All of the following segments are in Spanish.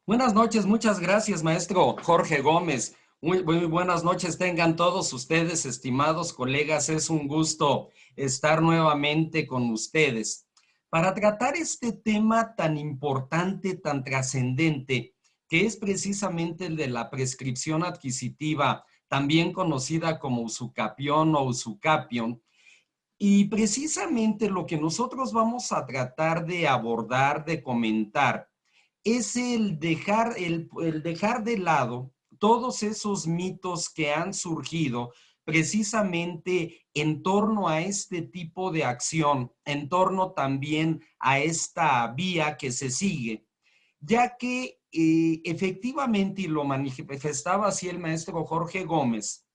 Buenas noches, muchas gracias, maestro Jorge Gómez. Muy buenas noches tengan todos ustedes, estimados colegas. Es un gusto estar nuevamente con ustedes para tratar este tema tan importante, tan trascendente, que es precisamente el de la prescripción adquisitiva, también conocida como usucapión o usucapión. Y precisamente lo que nosotros vamos a tratar de abordar, de comentar, es el dejar de lado todos esos mitos que han surgido precisamente en torno a este tipo de acción, en torno también a esta vía que se sigue, ya que efectivamente, y lo manifestaba así el maestro Jorge Gómez,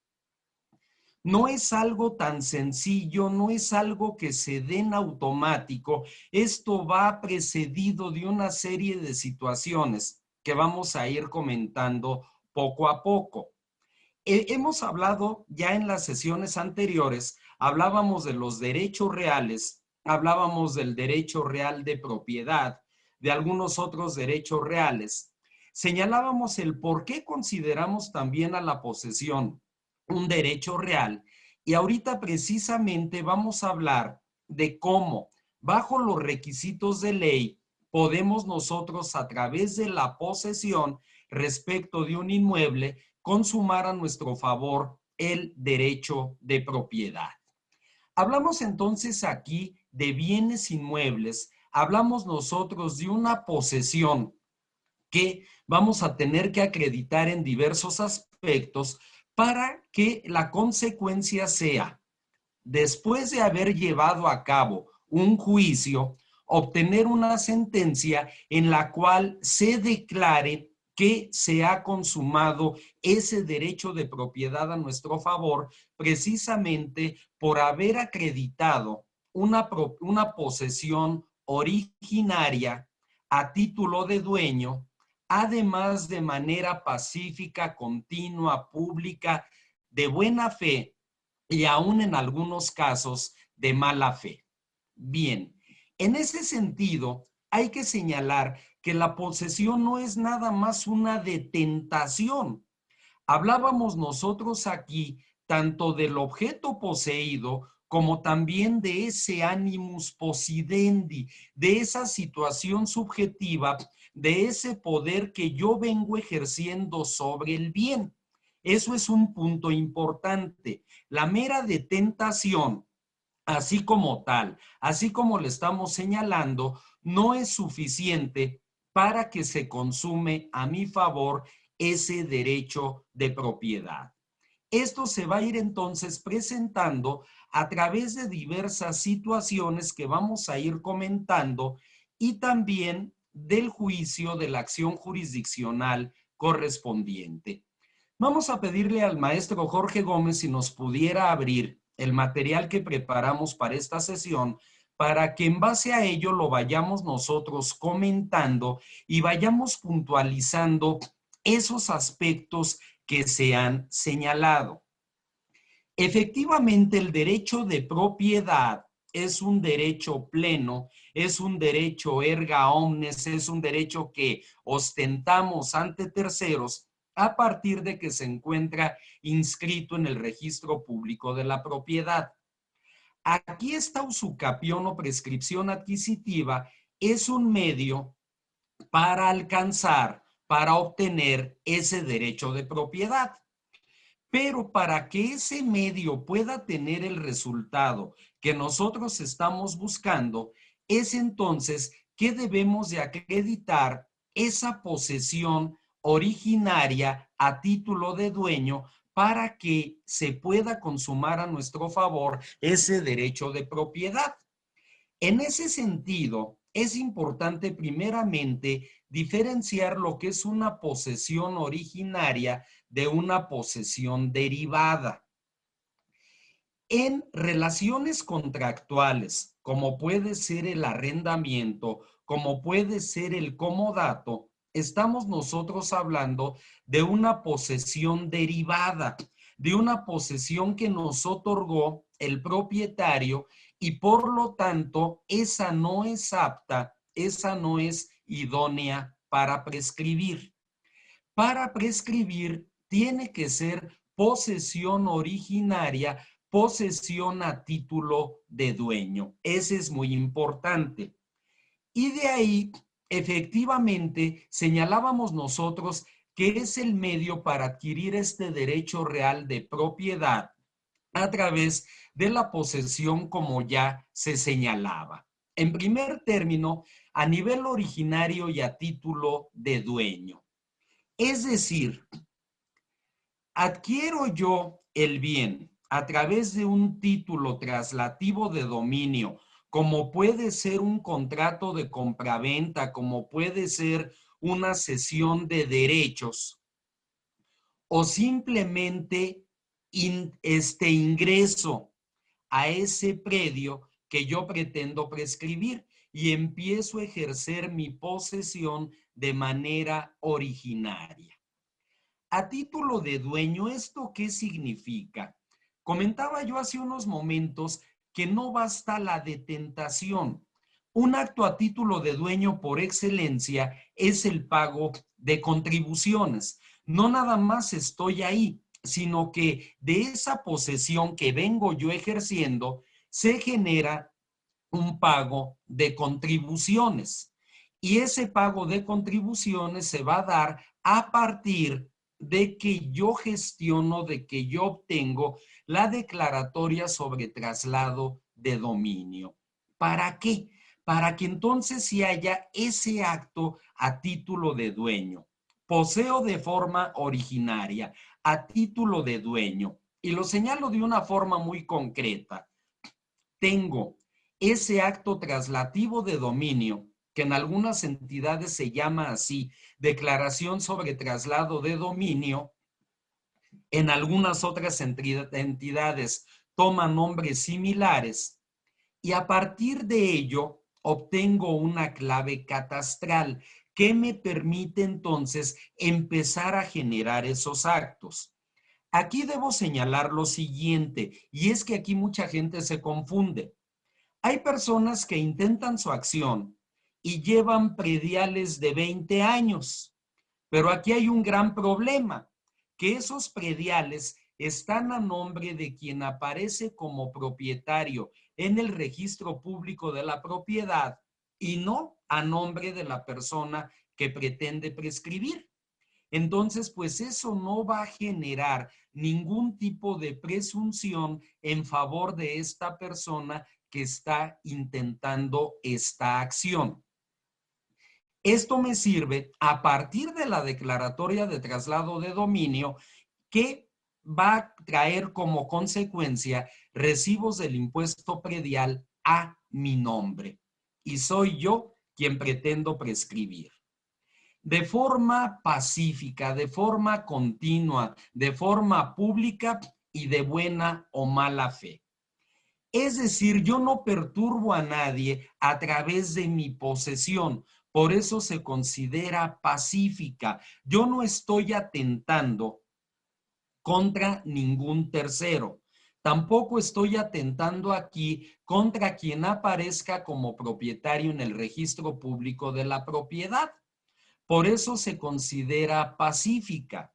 no es algo tan sencillo, no es algo que se dé en automático. Esto va precedido de una serie de situaciones que vamos a ir comentando poco a poco. Hemos hablado ya en las sesiones anteriores, hablábamos de los derechos reales, hablábamos del derecho real de propiedad, de algunos otros derechos reales. Señalábamos el por qué consideramos también a la posesión un derecho real, y ahorita precisamente vamos a hablar de cómo, bajo los requisitos de ley, podemos nosotros a través de la posesión respecto de un inmueble consumar a nuestro favor el derecho de propiedad. Hablamos entonces aquí de bienes inmuebles, hablamos nosotros de una posesión que vamos a tener que acreditar en diversos aspectos para que la consecuencia sea, después de haber llevado a cabo un juicio, obtener una sentencia en la cual se declare que se ha consumado ese derecho de propiedad a nuestro favor, precisamente por haber acreditado una posesión originaria a título de dueño, además de manera pacífica, continua, pública, de buena fe, y aún en algunos casos de mala fe. Bien, en ese sentido, hay que señalar que la posesión no es nada más una detentación. Hablábamos nosotros aquí tanto del objeto poseído como también de ese animus possidendi, de esa situación subjetiva, de ese poder que yo vengo ejerciendo sobre el bien. Eso es un punto importante. La mera detentación, así como tal, así como le estamos señalando, no es suficiente para que se consume a mi favor ese derecho de propiedad. Esto se va a ir entonces presentando a través de diversas situaciones que vamos a ir comentando y también del juicio de la acción jurisdiccional correspondiente. Vamos a pedirle al maestro Jorge Gómez si nos pudiera abrir el material que preparamos para esta sesión, para que en base a ello lo vayamos nosotros comentando y vayamos puntualizando esos aspectos que se han señalado. Efectivamente, el derecho de propiedad es un derecho pleno, es un derecho erga omnes, es un derecho que ostentamos ante terceros a partir de que se encuentra inscrito en el registro público de la propiedad. Aquí está usucapión o prescripción adquisitiva, es un medio para alcanzar, para obtener ese derecho de propiedad. Pero para que ese medio pueda tener el resultado que nosotros estamos buscando, es entonces que debemos de acreditar esa posesión originaria a título de dueño para que se pueda consumar a nuestro favor ese derecho de propiedad. En ese sentido, es importante primeramente diferenciar lo que es una posesión originaria de una posesión derivada. En relaciones contractuales, como puede ser el arrendamiento, como puede ser el comodato, estamos nosotros hablando de una posesión derivada, de una posesión que nos otorgó el propietario y por lo tanto esa no es apta, esa no es idónea para prescribir. Para prescribir tiene que ser posesión originaria, posesión a título de dueño. Ese es muy importante. Y de ahí, efectivamente, señalábamos nosotros que es el medio para adquirir este derecho real de propiedad a través de la posesión, como ya se señalaba. En primer término, a nivel originario y a título de dueño. Es decir, adquiero yo el bien a través de un título traslativo de dominio, como puede ser un contrato de compraventa, como puede ser una cesión de derechos, o simplemente ingreso a ese predio que yo pretendo prescribir y empiezo a ejercer mi posesión de manera originaria. A título de dueño, ¿esto qué significa? Comentaba yo hace unos momentos que no basta la detentación. Un acto a título de dueño por excelencia es el pago de contribuciones. No nada más estoy ahí, sino que de esa posesión que vengo yo ejerciendo se genera un pago de contribuciones. Y ese pago de contribuciones se va a dar a partir de que yo gestiono, de que yo obtengo la declaratoria sobre traslado de dominio. ¿Para qué? Para que entonces se haya ese acto a título de dueño. Poseo de forma originaria, a título de dueño. Y lo señalo de una forma muy concreta. Tengo ese acto traslativo de dominio, que en algunas entidades se llama así, declaración sobre traslado de dominio, en algunas otras entidades toma nombres similares, y a partir de ello obtengo una clave catastral que me permite entonces empezar a generar esos actos. Aquí debo señalar lo siguiente, y es que aquí mucha gente se confunde. Hay personas que intentan su acción y llevan prediales de 20 años, pero aquí hay un gran problema, que esos prediales están a nombre de quien aparece como propietario en el registro público de la propiedad y no a nombre de la persona que pretende prescribir. Entonces, pues eso no va a generar ningún tipo de presunción en favor de esta persona que está intentando esta acción. Esto me sirve a partir de la declaratoria de traslado de dominio que va a traer como consecuencia recibos del impuesto predial a mi nombre. Y soy yo quien pretendo prescribir. De forma pacífica, de forma continua, de forma pública y de buena o mala fe. Es decir, yo no perturbo a nadie a través de mi posesión, por eso se considera pacífica. Yo no estoy atentando contra ningún tercero. Tampoco estoy atentando aquí contra quien aparezca como propietario en el registro público de la propiedad. Por eso se considera pacífica.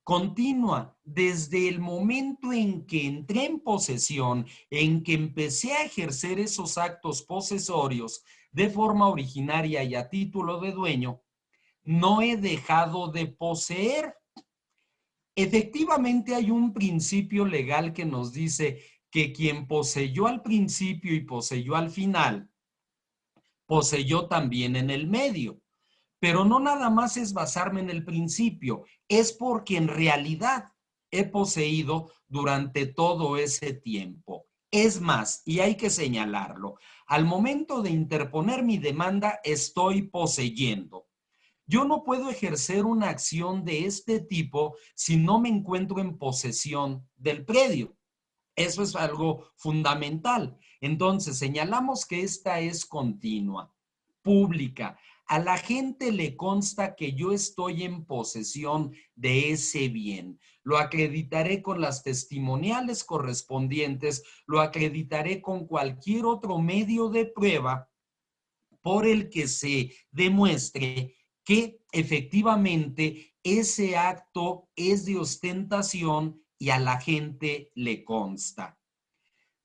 Continua desde el momento en que entré en posesión, en que empecé a ejercer esos actos posesorios de forma originaria y a título de dueño, no he dejado de poseer. Efectivamente, hay un principio legal que nos dice que quien poseyó al principio y poseyó al final, poseyó también en el medio. Pero no nada más es basarme en el principio, es porque en realidad he poseído durante todo ese tiempo. Es más, y hay que señalarlo, al momento de interponer mi demanda estoy poseyendo. Yo no puedo ejercer una acción de este tipo si no me encuentro en posesión del predio. Eso es algo fundamental. Entonces, señalamos que esta es continua, pública. A la gente le consta que yo estoy en posesión de ese bien. Lo acreditaré con las testimoniales correspondientes, lo acreditaré con cualquier otro medio de prueba por el que se demuestre que efectivamente ese acto es de ostentación y a la gente le consta.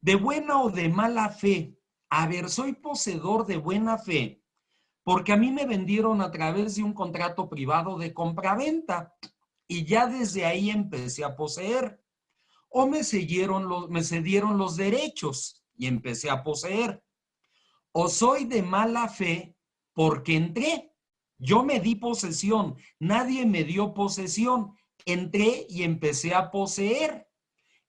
De buena o de mala fe, a ver, soy poseedor de buena fe porque a mí me vendieron a través de un contrato privado de compraventa y ya desde ahí empecé a poseer. O me cedieron los derechos y empecé a poseer. O soy de mala fe porque entré. Yo me di posesión, nadie me dio posesión. Entré y empecé a poseer.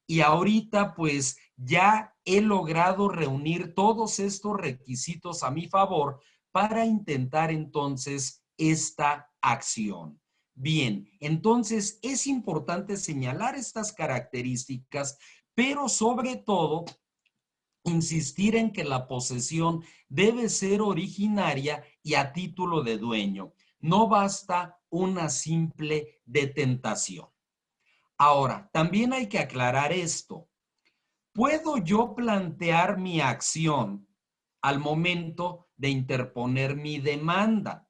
Y ahorita pues ya he logrado reunir todos estos requisitos a mi favor para intentar entonces esta acción. Bien, entonces es importante señalar estas características, pero sobre todo insistir en que la posesión debe ser originaria y a título de dueño. No basta una simple detentación. Ahora, también hay que aclarar esto. ¿Puedo yo plantear mi acción al momento de interponer mi demanda?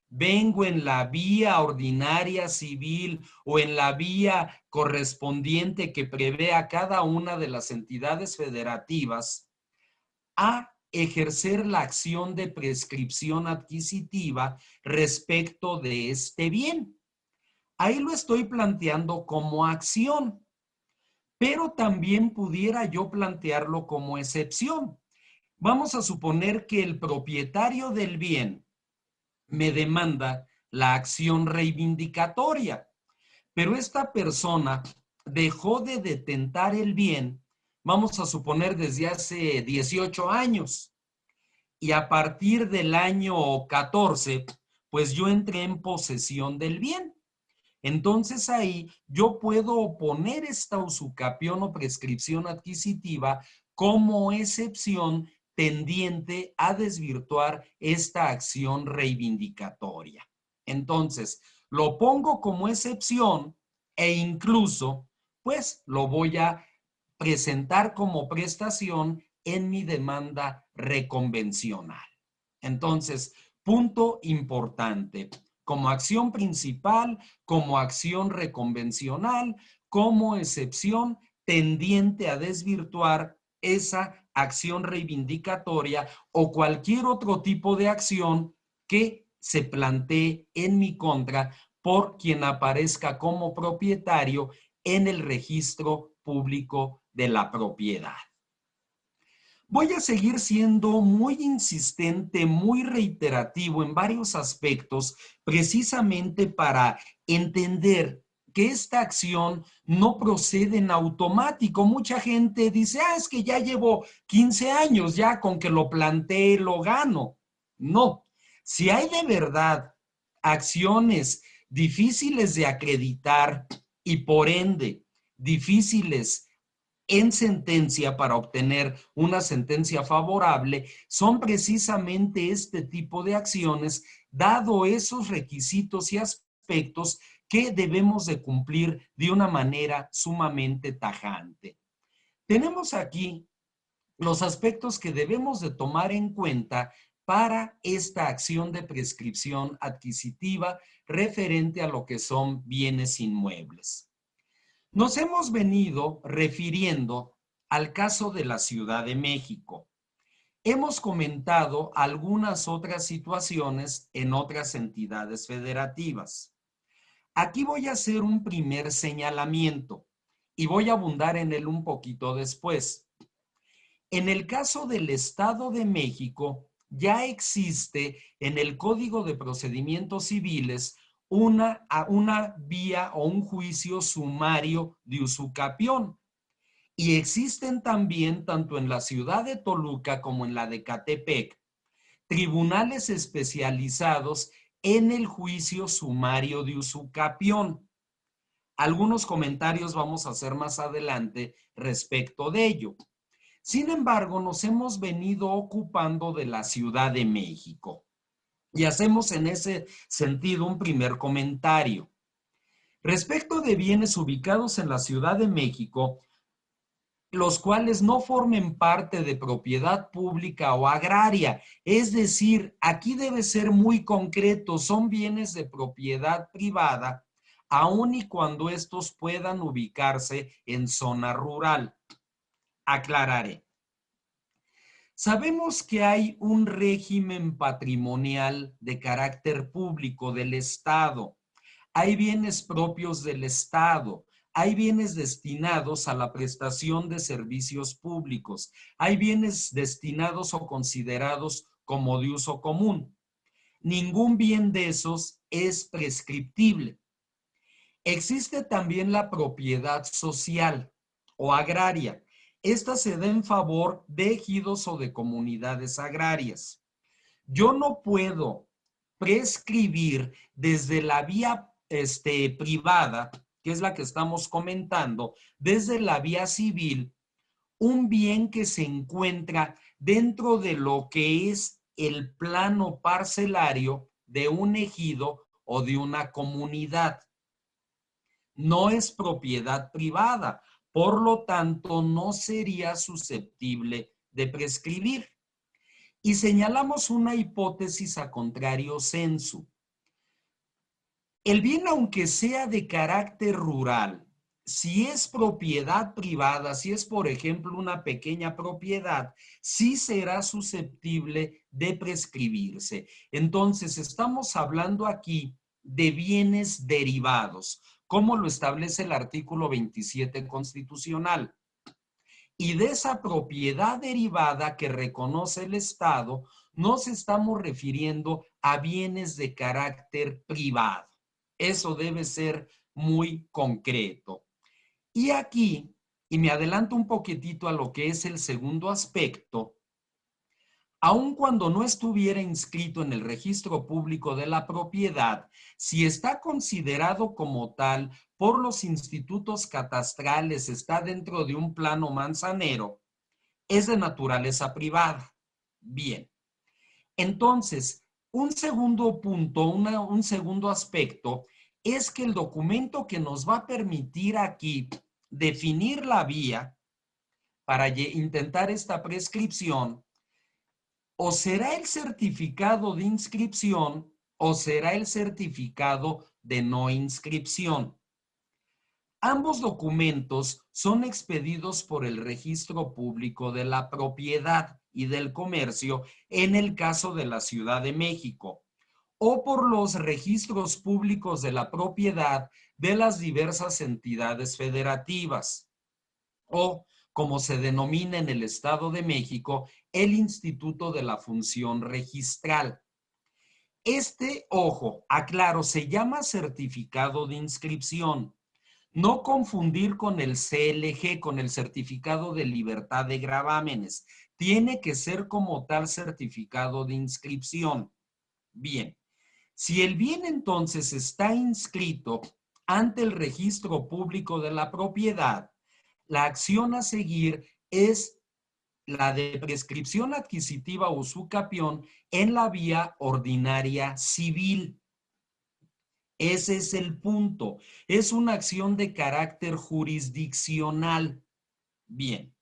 Vengo en la vía ordinaria civil o en la vía correspondiente que prevé a cada una de las entidades federativas a ejercer la acción de prescripción adquisitiva respecto de este bien. Ahí lo estoy planteando como acción, pero también pudiera yo plantearlo como excepción. Vamos a suponer que el propietario del bien me demanda la acción reivindicatoria, pero esta persona dejó de detentar el bien, vamos a suponer desde hace 18 años, y a partir del año 14, pues yo entré en posesión del bien. Entonces ahí yo puedo oponer esta usucapión o prescripción adquisitiva como excepción tendiente a desvirtuar esta acción reivindicatoria. Entonces, lo pongo como excepción e incluso, pues, lo voy a presentar como prestación en mi demanda reconvencional. Entonces, punto importante, como acción principal, como acción reconvencional, como excepción tendiente a desvirtuar esa acción reivindicatoria o cualquier otro tipo de acción que se plantee en mi contra por quien aparezca como propietario en el registro público de la propiedad. Voy a seguir siendo muy insistente, muy reiterativo en varios aspectos, precisamente para entender que esta acción no procede en automático. Mucha gente dice, es que ya llevo 15 años, ya con que lo planteé lo gano. No, si hay de verdad acciones difíciles de acreditar y por ende difíciles en sentencia para obtener una sentencia favorable, son precisamente este tipo de acciones, dado esos requisitos y aspectos que debemos de cumplir de una manera sumamente tajante. Tenemos aquí los aspectos que debemos de tomar en cuenta para esta acción de prescripción adquisitiva referente a lo que son bienes inmuebles. Nos hemos venido refiriendo al caso de la Ciudad de México. Hemos comentado algunas otras situaciones en otras entidades federativas. Aquí voy a hacer un primer señalamiento y voy a abundar en él un poquito después. En el caso del Estado de México, ya existe en el Código de Procedimientos Civiles una vía o un juicio sumario de usucapión. Y existen también, tanto en la ciudad de Toluca como en la de Catepec, tribunales especializados en el juicio sumario de usucapión. Algunos comentarios vamos a hacer más adelante respecto de ello. Sin embargo, nos hemos venido ocupando de la Ciudad de México y hacemos en ese sentido un primer comentario. Respecto de bienes ubicados en la Ciudad de México, los cuales no formen parte de propiedad pública o agraria. Es decir, aquí debe ser muy concreto, son bienes de propiedad privada, aun y cuando estos puedan ubicarse en zona rural. Aclararé. Sabemos que hay un régimen patrimonial de carácter público del Estado. Hay bienes propios del Estado. Hay bienes destinados a la prestación de servicios públicos. Hay bienes destinados o considerados como de uso común. Ningún bien de esos es prescriptible. Existe también la propiedad social o agraria. Esta se da en favor de ejidos o de comunidades agrarias. Yo no puedo prescribir desde la vía privada, que es la que estamos comentando, desde la vía civil, un bien que se encuentra dentro de lo que es el plano parcelario de un ejido o de una comunidad. No es propiedad privada, por lo tanto no sería susceptible de prescribir. Y señalamos una hipótesis a contrario sensu. El bien, aunque sea de carácter rural, si es propiedad privada, si es, por ejemplo, una pequeña propiedad, sí será susceptible de prescribirse. Entonces, estamos hablando aquí de bienes derivados, como lo establece el artículo 27 constitucional. Y de esa propiedad derivada que reconoce el Estado, nos estamos refiriendo a bienes de carácter privado. Eso debe ser muy concreto. Y aquí, y me adelanto un poquitito a lo que es el segundo aspecto, aun cuando no estuviera inscrito en el registro público de la propiedad, si está considerado como tal por los institutos catastrales, está dentro de un plano manzanero, es de naturaleza privada. Bien, entonces, un segundo punto, un segundo aspecto, es que el documento que nos va a permitir aquí definir la vía para intentar esta prescripción, o será el certificado de inscripción o será el certificado de no inscripción. Ambos documentos son expedidos por el Registro Público de la Propiedad y del Comercio en el caso de la Ciudad de México, o por los registros públicos de la propiedad de las diversas entidades federativas, o como se denomina en el Estado de México, el Instituto de la Función Registral. Ojo, aclaro, se llama certificado de inscripción. No confundir con el CLG, con el certificado de libertad de gravámenes. Tiene que ser como tal certificado de inscripción. Bien, si el bien entonces está inscrito ante el registro público de la propiedad, la acción a seguir es la de prescripción adquisitiva usucapión en la vía ordinaria civil. Ese es el punto. Es una acción de carácter jurisdiccional. Bien.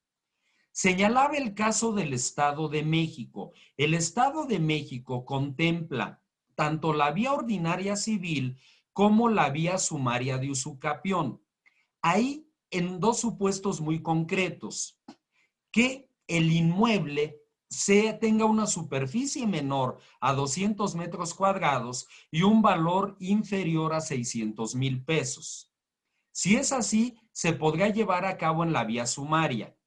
Señalaba el caso del Estado de México. El Estado de México contempla tanto la vía ordinaria civil como la vía sumaria de usucapión. Ahí en dos supuestos muy concretos, que el inmueble tenga una superficie menor a 200 metros cuadrados y un valor inferior a 600,000 pesos. Si es así, se podrá llevar a cabo en la vía sumaria.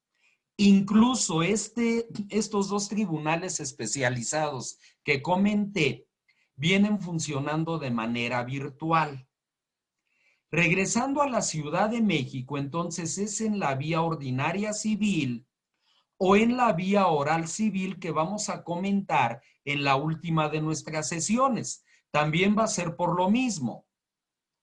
Incluso estos dos tribunales especializados que comenté vienen funcionando de manera virtual. Regresando a la Ciudad de México, entonces es en la vía ordinaria civil o en la vía oral civil que vamos a comentar en la última de nuestras sesiones. También va a ser por lo mismo.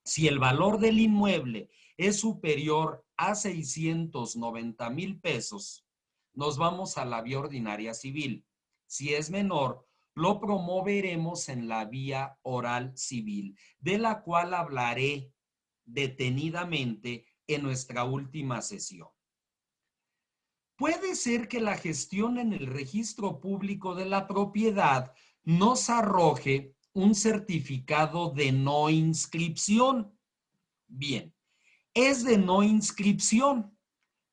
Si el valor del inmueble es superior a 690,000 pesos, nos vamos a la vía ordinaria civil. Si es menor, lo promoveremos en la vía oral civil, de la cual hablaré detenidamente en nuestra última sesión. Puede ser que la gestión en el registro público de la propiedad nos arroje un certificado de no inscripción. Bien, es de no inscripción,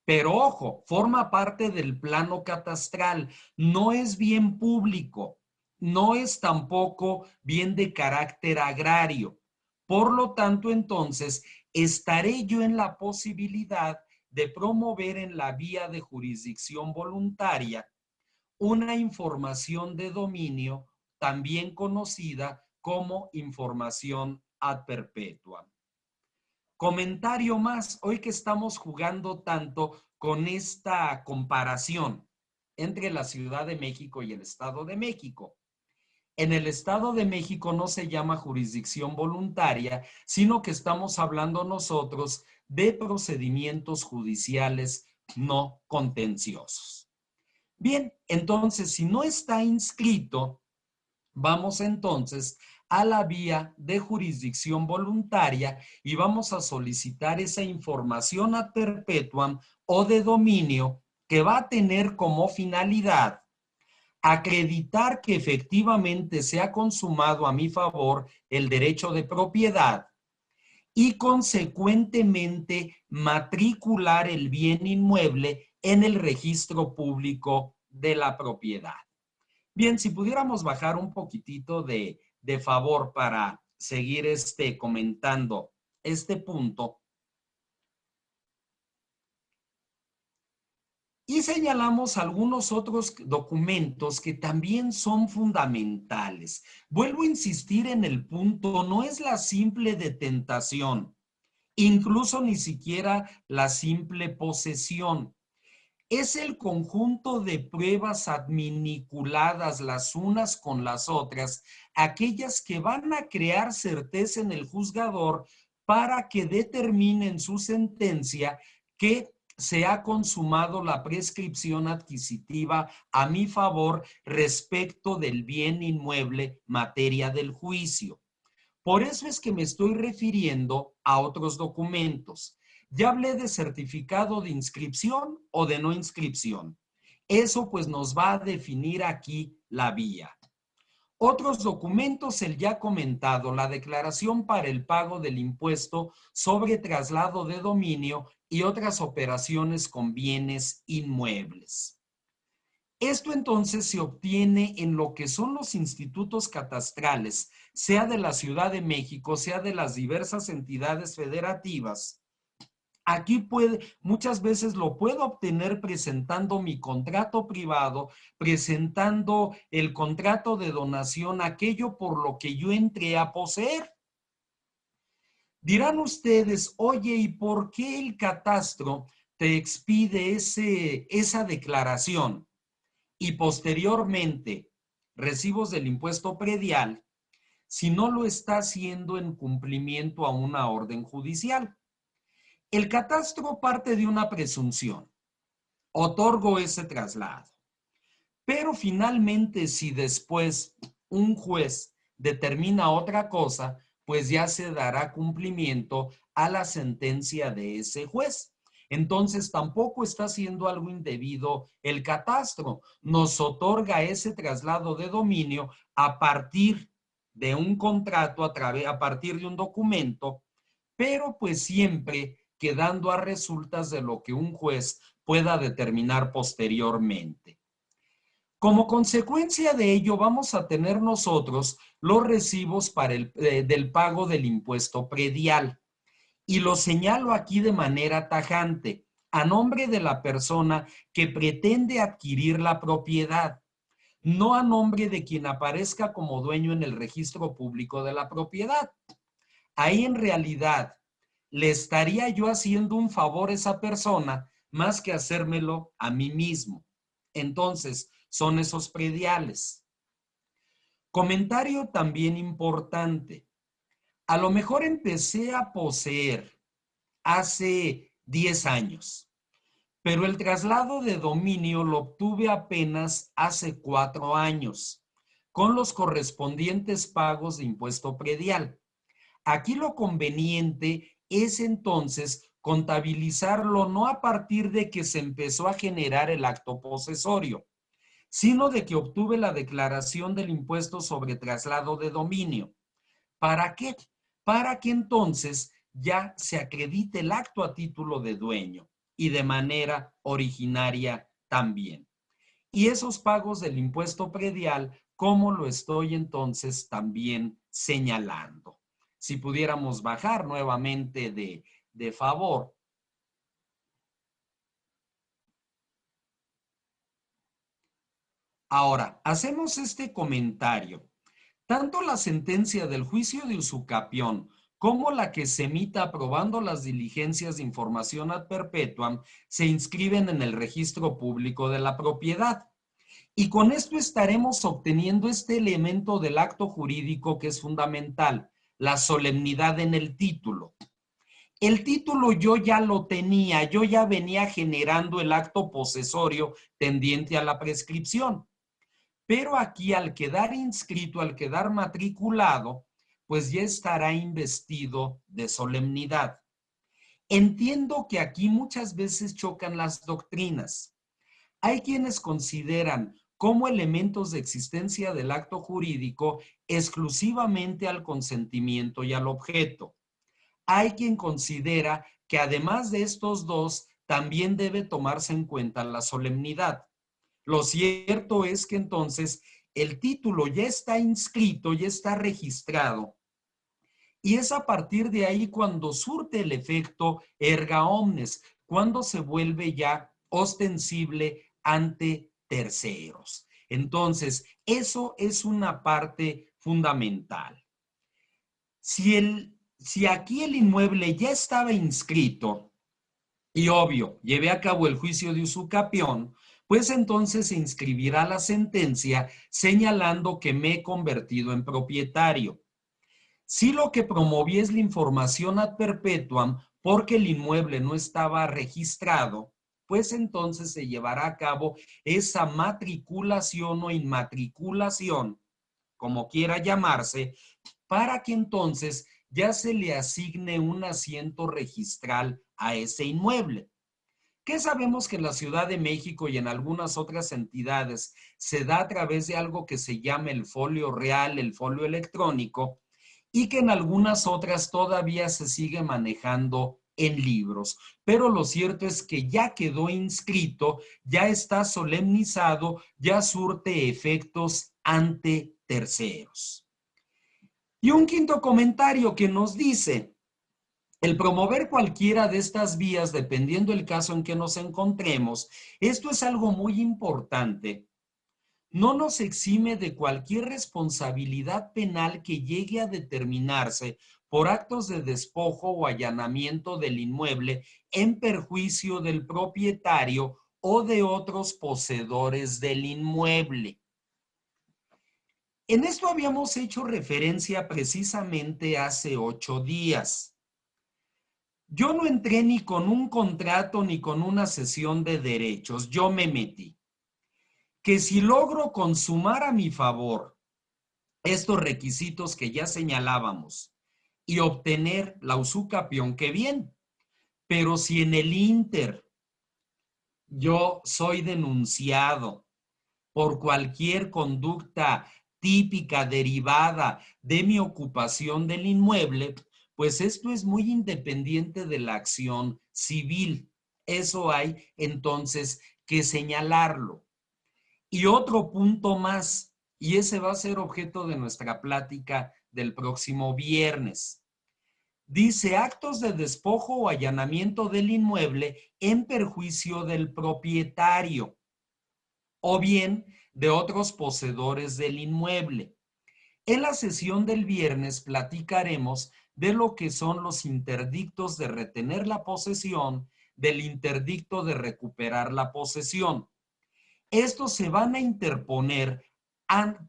pero ojo, forma parte del plano catastral, no es bien público, no es tampoco bien de carácter agrario. Por lo tanto, entonces, estaré yo en la posibilidad de promover en la vía de jurisdicción voluntaria una información de dominio también conocida como información ad perpetuam. Comentario más, hoy que estamos jugando tanto con esta comparación entre la Ciudad de México y el Estado de México. En el Estado de México no se llama jurisdicción voluntaria, sino que estamos hablando nosotros de procedimientos judiciales no contenciosos. Bien, entonces, si no está inscrito, vamos entonces a la vía de jurisdicción voluntaria y vamos a solicitar esa información ad perpetuam o de dominio que va a tener como finalidad acreditar que efectivamente se ha consumado a mi favor el derecho de propiedad y consecuentemente matricular el bien inmueble en el registro público de la propiedad. Bien, si pudiéramos bajar un poquitito de favor para seguir comentando este punto. Y señalamos algunos otros documentos que también son fundamentales. Vuelvo a insistir en el punto, no es la simple detentación, incluso ni siquiera la simple posesión. Es el conjunto de pruebas adminiculadas las unas con las otras, aquellas que van a crear certeza en el juzgador para que determine en su sentencia que se ha consumado la prescripción adquisitiva a mi favor respecto del bien inmueble materia del juicio. Por eso es que me estoy refiriendo a otros documentos. Ya hablé de certificado de inscripción o de no inscripción. Eso pues nos va a definir aquí la vía. Otros documentos, el ya comentado, la declaración para el pago del impuesto sobre traslado de dominio y otras operaciones con bienes inmuebles. Esto entonces se obtiene en lo que son los institutos catastrales, sea de la Ciudad de México, sea de las diversas entidades federativas. Aquí muchas veces lo puedo obtener presentando mi contrato privado, presentando el contrato de donación, aquello por lo que yo entré a poseer. Dirán ustedes, oye, ¿y por qué el catastro te expide esa declaración? Y posteriormente recibos del impuesto predial si no lo está haciendo en cumplimiento a una orden judicial. El catastro parte de una presunción. Otorgo ese traslado. Pero finalmente, si después un juez determina otra cosa, pues ya se dará cumplimiento a la sentencia de ese juez. Entonces tampoco está haciendo algo indebido el catastro. Nos otorga ese traslado de dominio a partir de un contrato, a partir de un documento, pero pues siempre quedando a resultas de lo que un juez pueda determinar posteriormente. Como consecuencia de ello, vamos a tener nosotros los recibos del pago del impuesto predial. Y lo señalo aquí de manera tajante, a nombre de la persona que pretende adquirir la propiedad, no a nombre de quien aparezca como dueño en el registro público de la propiedad. Ahí en realidad le estaría yo haciendo un favor a esa persona más que hacérmelo a mí mismo. Entonces, son esos prediales. Comentario también importante. A lo mejor empecé a poseer hace 10 años, pero el traslado de dominio lo obtuve apenas hace 4 años, con los correspondientes pagos de impuesto predial. Aquí lo conveniente es entonces contabilizarlo no a partir de que se empezó a generar el acto posesorio, sino de que obtuve la declaración del impuesto sobre traslado de dominio. ¿Para qué? Para que entonces ya se acredite el acto a título de dueño y de manera originaria también. Y esos pagos del impuesto predial, ¿cómo lo estoy entonces también señalando? Si pudiéramos bajar nuevamente de favor. Ahora, hacemos este comentario. Tanto la sentencia del juicio de usucapión como la que se emita aprobando las diligencias de información ad perpetuam se inscriben en el registro público de la propiedad. Y con esto estaremos obteniendo este elemento del acto jurídico que es fundamental, la solemnidad en el título. El título yo ya lo tenía, yo ya venía generando el acto posesorio tendiente a la prescripción. Pero aquí al quedar inscrito, al quedar matriculado, pues ya estará investido de solemnidad. Entiendo que aquí muchas veces chocan las doctrinas. Hay quienes consideran como elementos de existencia del acto jurídico exclusivamente al consentimiento y al objeto. Hay quien considera que además de estos dos, también debe tomarse en cuenta la solemnidad. Lo cierto es que entonces el título ya está inscrito, ya está registrado, y es a partir de ahí cuando surte el efecto erga omnes, cuando se vuelve ya ostensible ante terceros. Entonces, eso es una parte fundamental. Si aquí el inmueble ya estaba inscrito, y obvio, llevé a cabo el juicio de usucapión, pues entonces se inscribirá la sentencia señalando que me he convertido en propietario. Si lo que promoví es la información ad perpetuam porque el inmueble no estaba registrado, pues entonces se llevará a cabo esa matriculación o inmatriculación, como quiera llamarse, para que entonces ya se le asigne un asiento registral a ese inmueble. ¿Qué sabemos que en la Ciudad de México y en algunas otras entidades se da a través de algo que se llama el folio real, el folio electrónico, y que en algunas otras todavía se sigue manejando en libros? Pero lo cierto es que ya quedó inscrito, ya está solemnizado, ya surte efectos ante terceros. Y un quinto comentario que nos dice: el promover cualquiera de estas vías, dependiendo del caso en que nos encontremos, esto es algo muy importante, no nos exime de cualquier responsabilidad penal que llegue a determinarse por actos de despojo o allanamiento del inmueble en perjuicio del propietario o de otros poseedores del inmueble. En esto habíamos hecho referencia precisamente hace 8 días. Yo no entré ni con un contrato ni con una cesión de derechos, yo me metí. Que si logro consumar a mi favor estos requisitos que ya señalábamos y obtener la usucapión, qué bien. Pero si en el Inter yo soy denunciado por cualquier conducta típica derivada de mi ocupación del inmueble, pues esto es muy independiente de la acción civil. Eso hay entonces que señalarlo. Y otro punto más, y ese va a ser objeto de nuestra plática del próximo viernes. Dice: actos de despojo o allanamiento del inmueble en perjuicio del propietario o bien de otros poseedores del inmueble. En la sesión del viernes platicaremos de lo que son los interdictos de retener la posesión, del interdicto de recuperar la posesión. Estos se van a interponer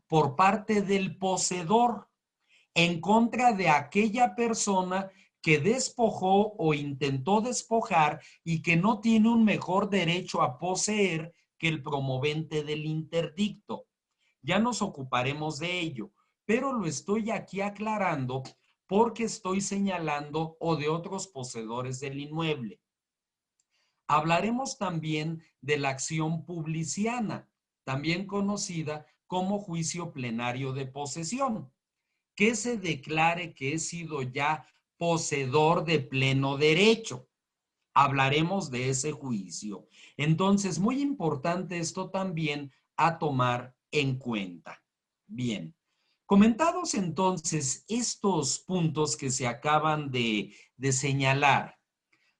por parte del poseedor en contra de aquella persona que despojó o intentó despojar y que no tiene un mejor derecho a poseer que el promovente del interdicto. Ya nos ocuparemos de ello, pero lo estoy aquí aclarando porque estoy señalando o de otros poseedores del inmueble. Hablaremos también de la acción publiciana, también conocida como juicio plenario de posesión, que se declare que he sido ya poseedor de pleno derecho. Hablaremos de ese juicio. Entonces, muy importante esto también a tomar en cuenta. Bien, comentados entonces estos puntos que se acaban de señalar,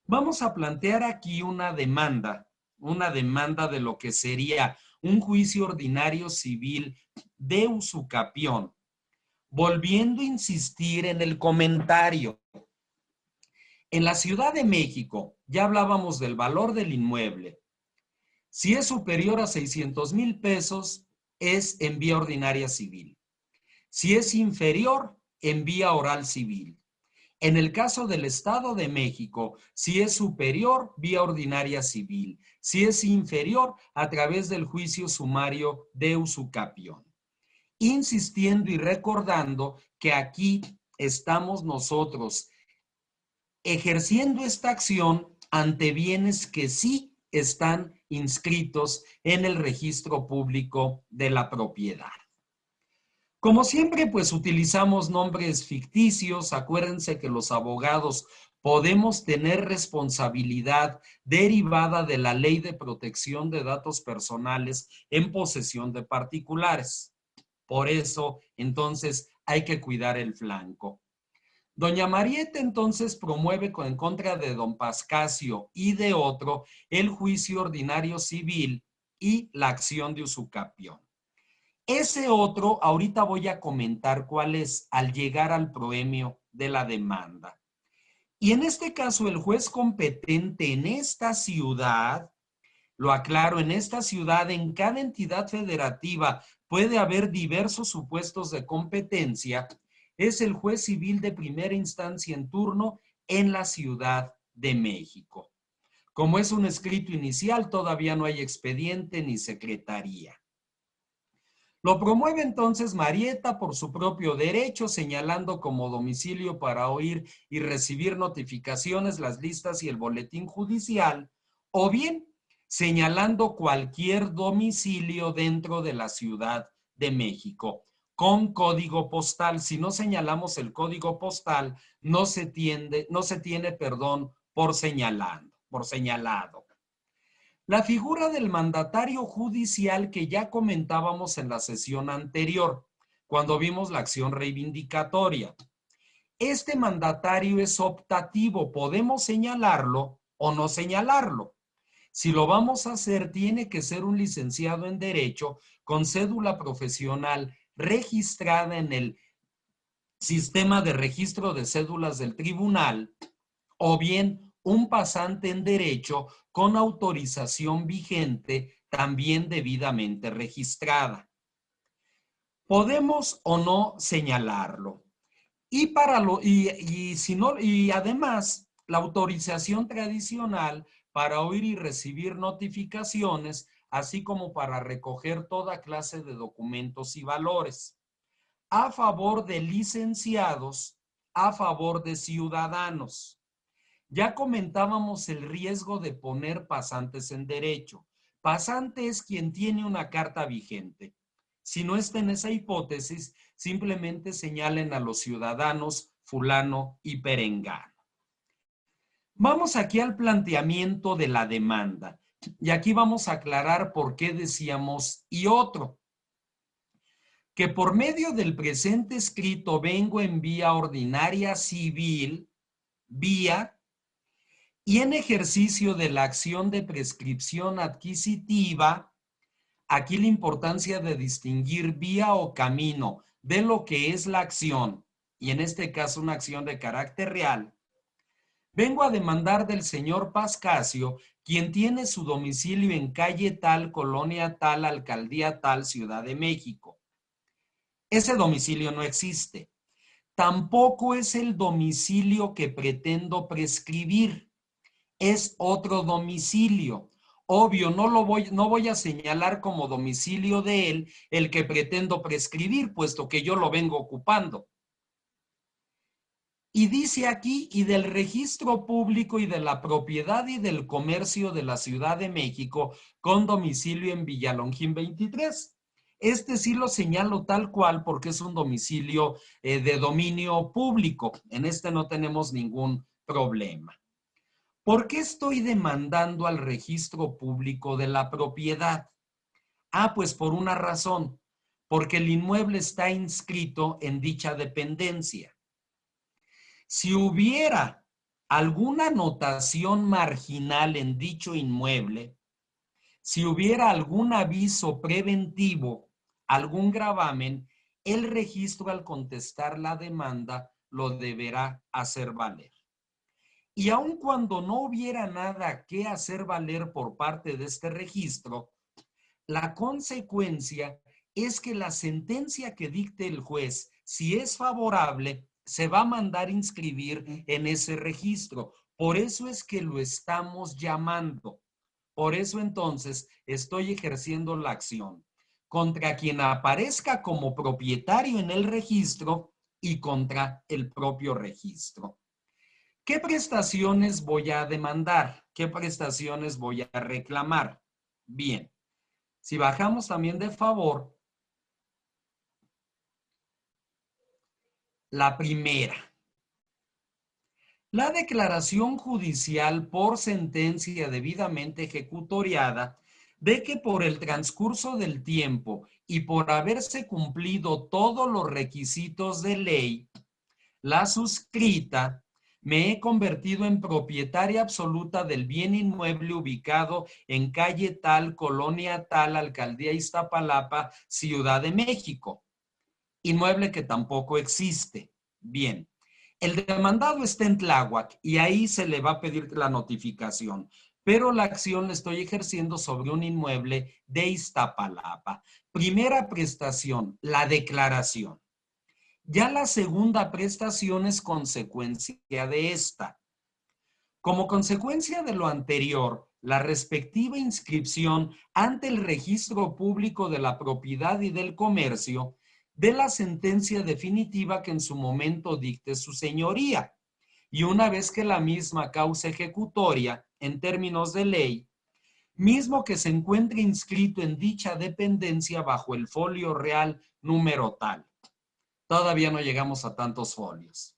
vamos a plantear aquí una demanda de lo que sería un juicio ordinario civil de usucapión, volviendo a insistir en el comentario. En la Ciudad de México, ya hablábamos del valor del inmueble. Si es superior a 600,000 pesos, es en vía ordinaria civil. Si es inferior, en vía oral civil. En el caso del Estado de México, si es superior, vía ordinaria civil. Si es inferior, a través del juicio sumario de usucapión. Insistiendo y recordando que aquí estamos nosotros ejerciendo esta acción ante bienes que sí están inscritos en el registro público de la propiedad. Como siempre, pues utilizamos nombres ficticios. Acuérdense que los abogados podemos tener responsabilidad derivada de la Ley de Protección de Datos Personales en posesión de particulares. Por eso, entonces, hay que cuidar el flanco. Doña Marieta entonces promueve en contra de don Pascasio y de otro el juicio ordinario civil y la acción de usucapión. Ese otro, ahorita voy a comentar cuál es al llegar al proemio de la demanda. Y en este caso, el juez competente en esta ciudad, lo aclaro, en esta ciudad, en cada entidad federativa puede haber diversos supuestos de competencia, es el juez civil de primera instancia en turno en la Ciudad de México. Como es un escrito inicial, todavía no hay expediente ni secretaría. Lo promueve entonces Marieta por su propio derecho, señalando como domicilio para oír y recibir notificaciones las listas y el boletín judicial, o bien señalando cualquier domicilio dentro de la Ciudad de México con código postal. Si no señalamos el código postal, no se tiene, por señalado. La figura del mandatario judicial que ya comentábamos en la sesión anterior, cuando vimos la acción reivindicatoria. Este mandatario es optativo, podemos señalarlo o no señalarlo. Si lo vamos a hacer, tiene que ser un licenciado en Derecho con cédula profesional registrada en el sistema de registro de cédulas del tribunal, o bien un pasante en Derecho con autorización vigente también debidamente registrada. Podemos o no señalarlo. Y además, la autorización tradicional para oír y recibir notificaciones, así como para recoger toda clase de documentos y valores, a favor de licenciados, a favor de ciudadanos. Ya comentábamos el riesgo de poner pasantes en derecho. Pasante es quien tiene una carta vigente. Si no está en esa hipótesis, simplemente señalen a los ciudadanos fulano y perengano. Vamos aquí al planteamiento de la demanda. Y aquí vamos a aclarar por qué decíamos y otro. Que por medio del presente escrito vengo en vía ordinaria civil, vía, y en ejercicio de la acción de prescripción adquisitiva, aquí la importancia de distinguir vía o camino de lo que es la acción, y en este caso una acción de carácter real, vengo a demandar del señor Pascasio, quien tiene su domicilio en calle tal, colonia tal, alcaldía tal, Ciudad de México. Ese domicilio no existe. Tampoco es el domicilio que pretendo prescribir. Es otro domicilio. Obvio, no voy a señalar como domicilio de él el que pretendo prescribir, puesto que yo lo vengo ocupando. Y dice aquí, y del registro público y de la propiedad y del comercio de la Ciudad de México con domicilio en Villalongín 23. Este sí lo señalo tal cual porque es un domicilio de dominio público. En este no tenemos ningún problema. ¿Por qué estoy demandando al registro público de la propiedad? Ah, pues por una razón, porque el inmueble está inscrito en dicha dependencia. Si hubiera alguna anotación marginal en dicho inmueble, si hubiera algún aviso preventivo, algún gravamen, el registro al contestar la demanda lo deberá hacer valer. Y aun cuando no hubiera nada que hacer valer por parte de este registro, la consecuencia es que la sentencia que dicte el juez, si es favorable, se va a mandar inscribir en ese registro. Por eso es que lo estamos llamando. Por eso entonces estoy ejerciendo la acción contra quien aparezca como propietario en el registro y contra el propio registro. ¿Qué prestaciones voy a demandar? ¿Qué prestaciones voy a reclamar? Bien, si bajamos también de favor, la primera, la declaración judicial por sentencia debidamente ejecutoriada de que por el transcurso del tiempo y por haberse cumplido todos los requisitos de ley, la suscrita me he convertido en propietaria absoluta del bien inmueble ubicado en calle tal, colonia tal, alcaldía Iztapalapa, Ciudad de México. Inmueble que tampoco existe. Bien, el demandado está en Tláhuac y ahí se le va a pedir la notificación, pero la acción la estoy ejerciendo sobre un inmueble de Iztapalapa. Primera prestación, la declaración. Ya la segunda prestación es consecuencia de esta. Como consecuencia de lo anterior, la respectiva inscripción ante el registro público de la propiedad y del comercio de la sentencia definitiva que en su momento dicte su señoría. Y una vez que la misma causa ejecutoria, en términos de ley, mismo que se encuentre inscrito en dicha dependencia bajo el folio real número tal. Todavía no llegamos a tantos folios.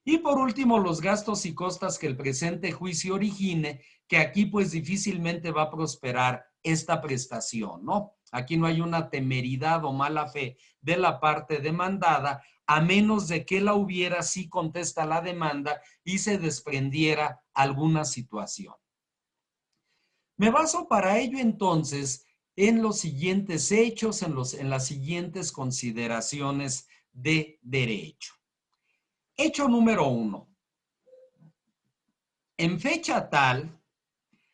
Y por último, los gastos y costas que el presente juicio origine, que aquí pues difícilmente va a prosperar esta prestación, ¿no? Aquí no hay una temeridad o mala fe de la parte demandada, a menos de que la hubiera si contesta la demanda y se desprendiera alguna situación. Me baso para ello entonces en los siguientes hechos, en las siguientes consideraciones de derecho. Hecho número 1. En fecha tal,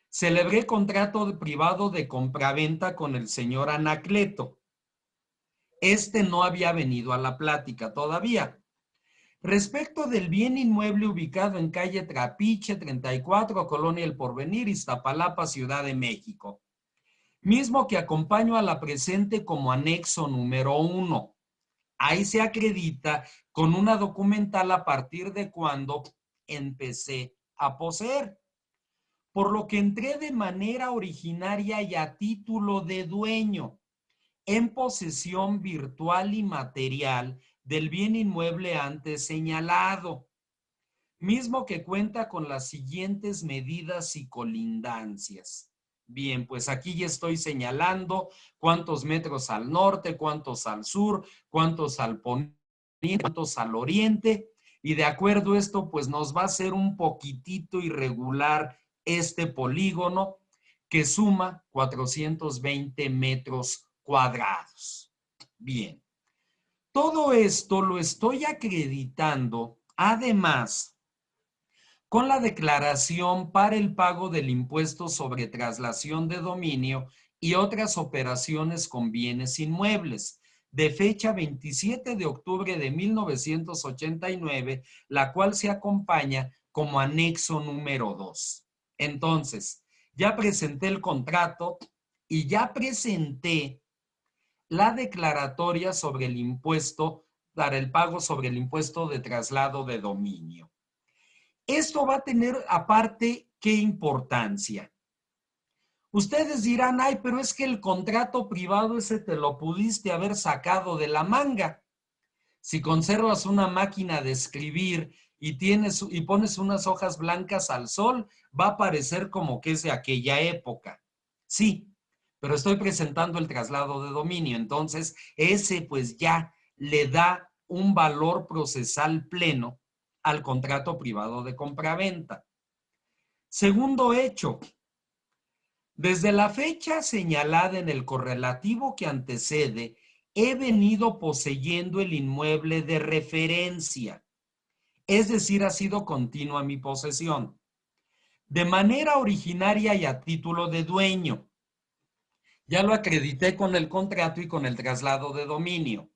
celebré contrato privado de compraventa con el señor Anacleto. Este no había venido a la plática todavía. Respecto del bien inmueble ubicado en calle Trapiche 34, Colonia El Porvenir, Iztapalapa, Ciudad de México, mismo que acompaño a la presente como anexo número 1. Ahí se acredita con una documental a partir de cuando empecé a poseer, por lo que entré de manera originaria y a título de dueño en posesión virtual y material del bien inmueble antes señalado, mismo que cuenta con las siguientes medidas y colindancias. Bien, pues aquí ya estoy señalando cuántos metros al norte, cuántos al sur, cuántos al poniente, cuántos al oriente, y de acuerdo a esto, pues nos va a ser un poquitito irregular este polígono que suma 420 metros cuadrados. Bien, todo esto lo estoy acreditando, además, con la declaración para el pago del impuesto sobre traslación de dominio y otras operaciones con bienes inmuebles, de fecha 27 de octubre de 1989, la cual se acompaña como anexo número 2. Entonces, ya presenté el contrato y ya presenté la declaratoria sobre el impuesto para el pago sobre el impuesto de traslado de dominio. Esto va a tener aparte qué importancia. Ustedes dirán, ay, pero es que el contrato privado ese te lo pudiste haber sacado de la manga. Si conservas una máquina de escribir y pones unas hojas blancas al sol, va a parecer como que es de aquella época. Sí, pero estoy presentando el traslado de dominio, entonces ese pues ya le da un valor procesal pleno al contrato privado de compraventa. Segundo hecho, desde la fecha señalada en el correlativo que antecede, he venido poseyendo el inmueble de referencia, es decir, ha sido continua mi posesión, de manera originaria y a título de dueño. Ya lo acredité con el contrato y con el traslado de dominio.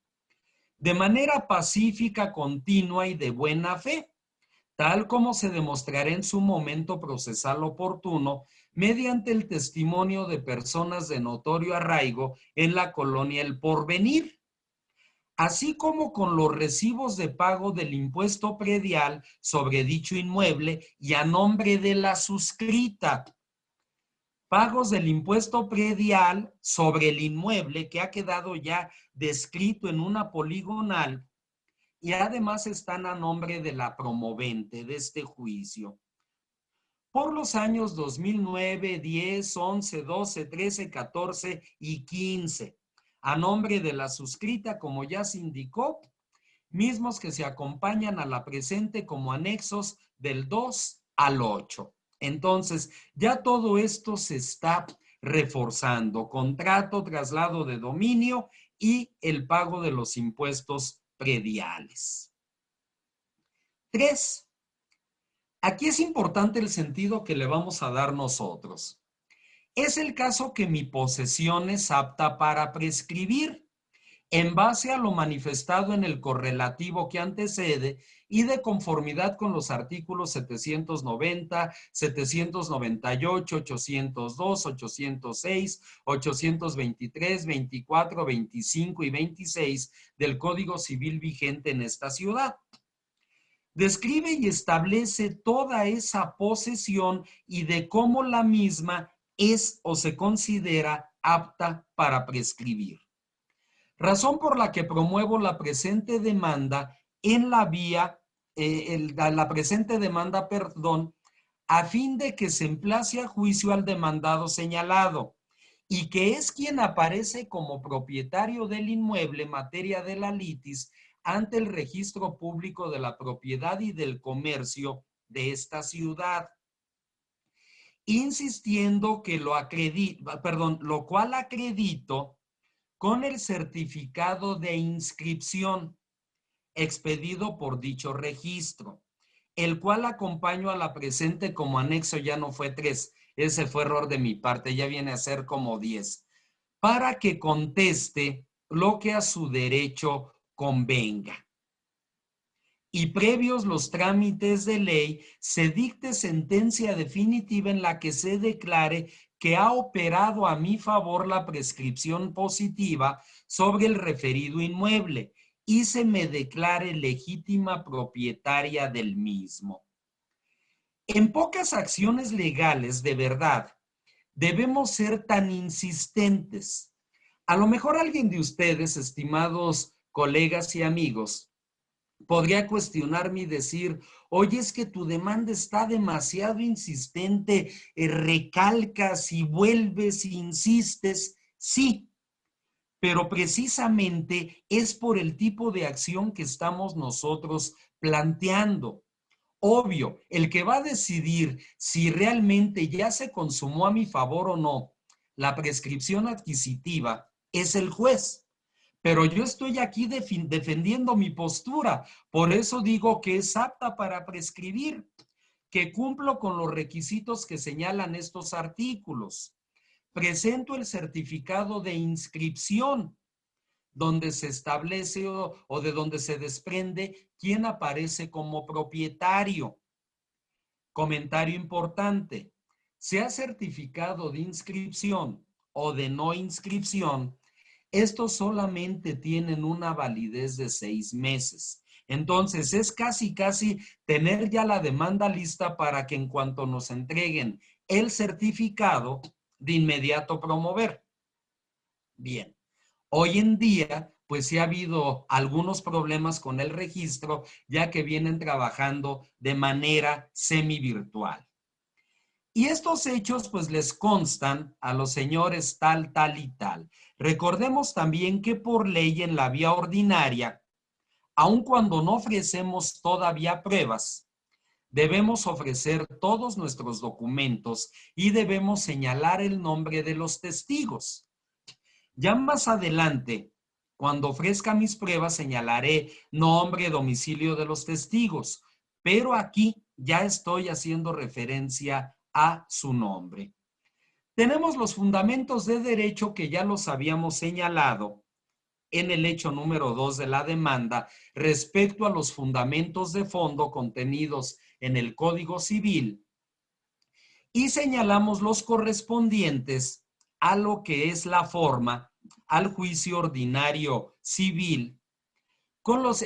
De manera pacífica, continua y de buena fe, tal como se demostrará en su momento procesal oportuno mediante el testimonio de personas de notorio arraigo en la colonia El Porvenir, así como con los recibos de pago del impuesto predial sobre dicho inmueble y a nombre de la suscrita. Pagos del impuesto predial sobre el inmueble que ha quedado ya descrito en una poligonal y además están a nombre de la promovente de este juicio. Por los años 2009, 10, 11, 12, 13, 14 y 15, a nombre de la suscrita, como ya se indicó, mismos que se acompañan a la presente como anexos del 2 al 8. Entonces, ya todo esto se está reforzando: contrato, traslado de dominio y el pago de los impuestos prediales. 3. Aquí es importante el sentido que le vamos a dar nosotros. Es el caso que mi posesión es apta para prescribir, en base a lo manifestado en el correlativo que antecede y de conformidad con los artículos 790, 798, 802, 806, 823, 24, 25 y 26 del Código Civil vigente en esta ciudad. Describe y establece toda esa posesión y de cómo la misma es o se considera apta para prescribir. Razón por la que promuevo la presente demanda en la vía, a fin de que se emplace a juicio al demandado señalado y que es quien aparece como propietario del inmueble en materia de la litis ante el registro público de la propiedad y del comercio de esta ciudad, insistiendo que lo cual acredito con el certificado de inscripción expedido por dicho registro, el cual acompaño a la presente como anexo. Ya no fue 3, ese fue error de mi parte, ya viene a ser como 10, para que conteste lo que a su derecho convenga. Y previos los trámites de ley, se dicte sentencia definitiva en la que se declare que ha operado a mi favor la prescripción positiva sobre el referido inmueble y se me declare legítima propietaria del mismo. En pocas acciones legales, de verdad, debemos ser tan insistentes. A lo mejor alguien de ustedes, estimados colegas y amigos, podría cuestionarme y decir, oye, es que tu demanda está demasiado insistente, recalcas y vuelves e insistes. Sí, pero precisamente es por el tipo de acción que estamos nosotros planteando. Obvio, el que va a decidir si realmente ya se consumó a mi favor o no la prescripción adquisitiva es el juez. Pero yo estoy aquí defendiendo mi postura. Por eso digo que es apta para prescribir, que cumplo con los requisitos que señalan estos artículos. Presento el certificado de inscripción, donde se establece o de donde se desprende quién aparece como propietario. Comentario importante: sea certificado de inscripción o de no inscripción, estos solamente tienen una validez de 6 meses. Entonces, es casi tener ya la demanda lista para que en cuanto nos entreguen el certificado, de inmediato promover. Bien, hoy en día, pues sí ha habido algunos problemas con el registro, ya que vienen trabajando de manera semi-virtual. Y estos hechos pues les constan a los señores tal, tal y tal. Recordemos también que por ley en la vía ordinaria, aun cuando no ofrecemos todavía pruebas, debemos ofrecer todos nuestros documentos y debemos señalar el nombre de los testigos. Ya más adelante, cuando ofrezca mis pruebas, señalaré nombre, domicilio de los testigos, pero aquí ya estoy haciendo referencia a su nombre. Tenemos los fundamentos de derecho que ya los habíamos señalado en el hecho número 2 de la demanda respecto a los fundamentos de fondo contenidos en el Código Civil y señalamos los correspondientes a lo que es la forma, al juicio ordinario civil, con los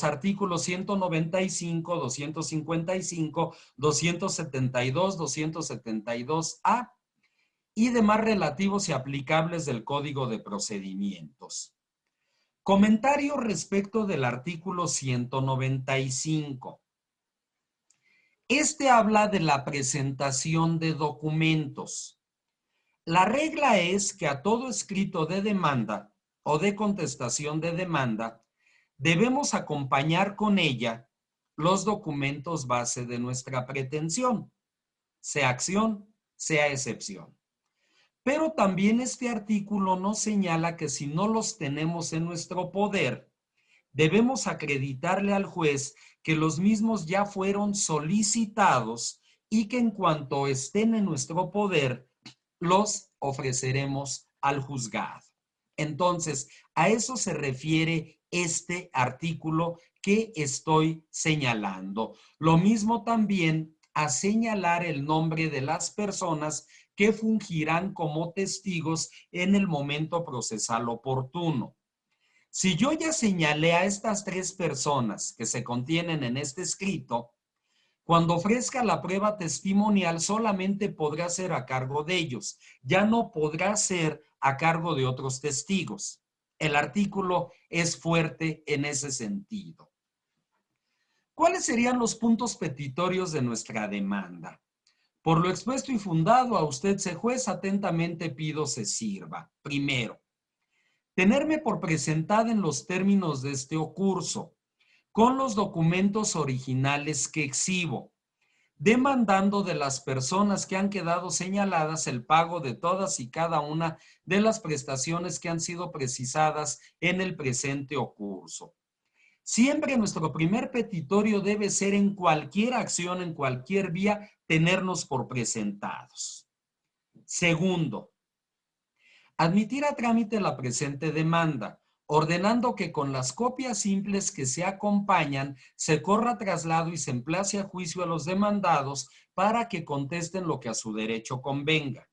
artículos 195, 255, 272, 272A y demás relativos y aplicables del Código de Procedimientos. Comentario respecto del artículo 195. Este habla de la presentación de documentos. La regla es que a todo escrito de demanda o de contestación de demanda debemos acompañar con ella los documentos base de nuestra pretensión, sea acción, sea excepción. Pero también este artículo nos señala que si no los tenemos en nuestro poder, debemos acreditarle al juez que los mismos ya fueron solicitados y que en cuanto estén en nuestro poder, los ofreceremos al juzgado. Entonces, a eso se refiere este artículo que estoy señalando. Lo mismo también a señalar el nombre de las personas que fungirán como testigos en el momento procesal oportuno. Si yo ya señalé a estas 3 personas que se contienen en este escrito, cuando ofrezca la prueba testimonial solamente podrá ser a cargo de ellos, ya no podrá ser a cargo de otros testigos. El artículo es fuerte en ese sentido. ¿Cuáles serían los puntos petitorios de nuestra demanda? Por lo expuesto y fundado, a usted, juez, atentamente pido se sirva. Primero, tenerme por presentada en los términos de este curso, con los documentos originales que exhibo, demandando de las personas que han quedado señaladas el pago de todas y cada una de las prestaciones que han sido precisadas en el presente curso. Siempre nuestro primer petitorio debe ser en cualquier acción, en cualquier vía, tenernos por presentados. Segundo, admitir a trámite la presente demanda, ordenando que con las copias simples que se acompañan se corra traslado y se emplace a juicio a los demandados para que contesten lo que a su derecho convenga.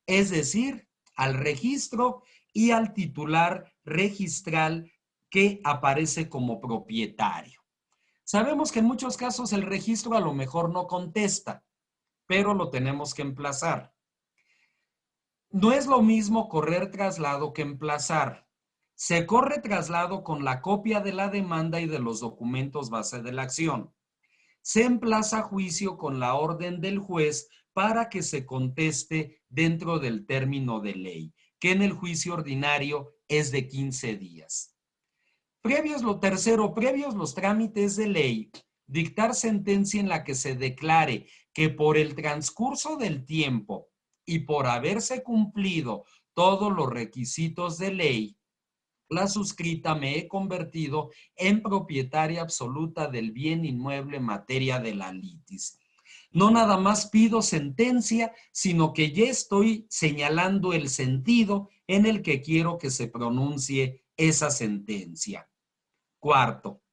Es decir, al registro y al titular registral que aparece como propietario. Sabemos que en muchos casos el registro a lo mejor no contesta, pero lo tenemos que emplazar. No es lo mismo correr traslado que emplazar. Se corre traslado con la copia de la demanda y de los documentos base de la acción. Se emplaza juicio con la orden del juez para que se conteste dentro del término de ley, que en el juicio ordinario es de 15 días. Previos los trámites de ley, dictar sentencia en la que se declare que por el transcurso del tiempo y por haberse cumplido todos los requisitos de ley, la suscrita me he convertido en propietaria absoluta del bien inmueble en materia de la litis. No nada más pido sentencia, sino que ya estoy señalando el sentido en el que quiero que se pronuncie esa sentencia. Cuarto,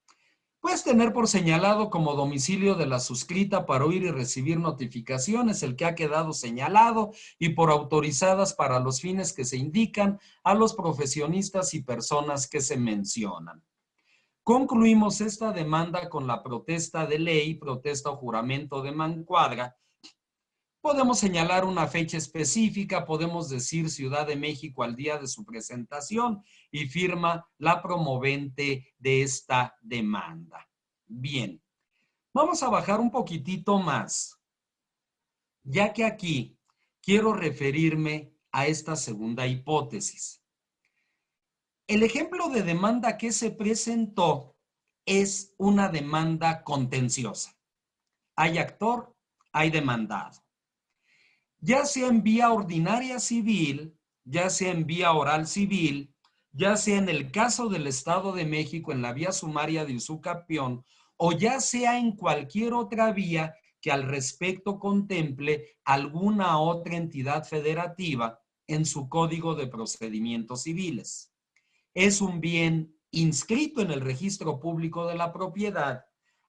Puedes tener por señalado como domicilio de la suscrita para oír y recibir notificaciones el que ha quedado señalado y por autorizadas para los fines que se indican a los profesionistas y personas que se mencionan. Concluimos esta demanda con la protesta de ley, protesta o juramento de mancuadra. Podemos señalar una fecha específica, podemos decir Ciudad de México al día de su presentación y firma la promovente de esta demanda. Bien, vamos a bajar un poquitito más, ya que aquí quiero referirme a esta segunda hipótesis. El ejemplo de demanda que se presentó es una demanda contenciosa. Hay actor, hay demandado. Ya sea en vía ordinaria civil, ya sea en vía oral civil, ya sea en el caso del Estado de México en la vía sumaria de usucapión, o ya sea en cualquier otra vía que al respecto contemple alguna otra entidad federativa en su Código de Procedimientos Civiles. Es un bien inscrito en el registro público de la propiedad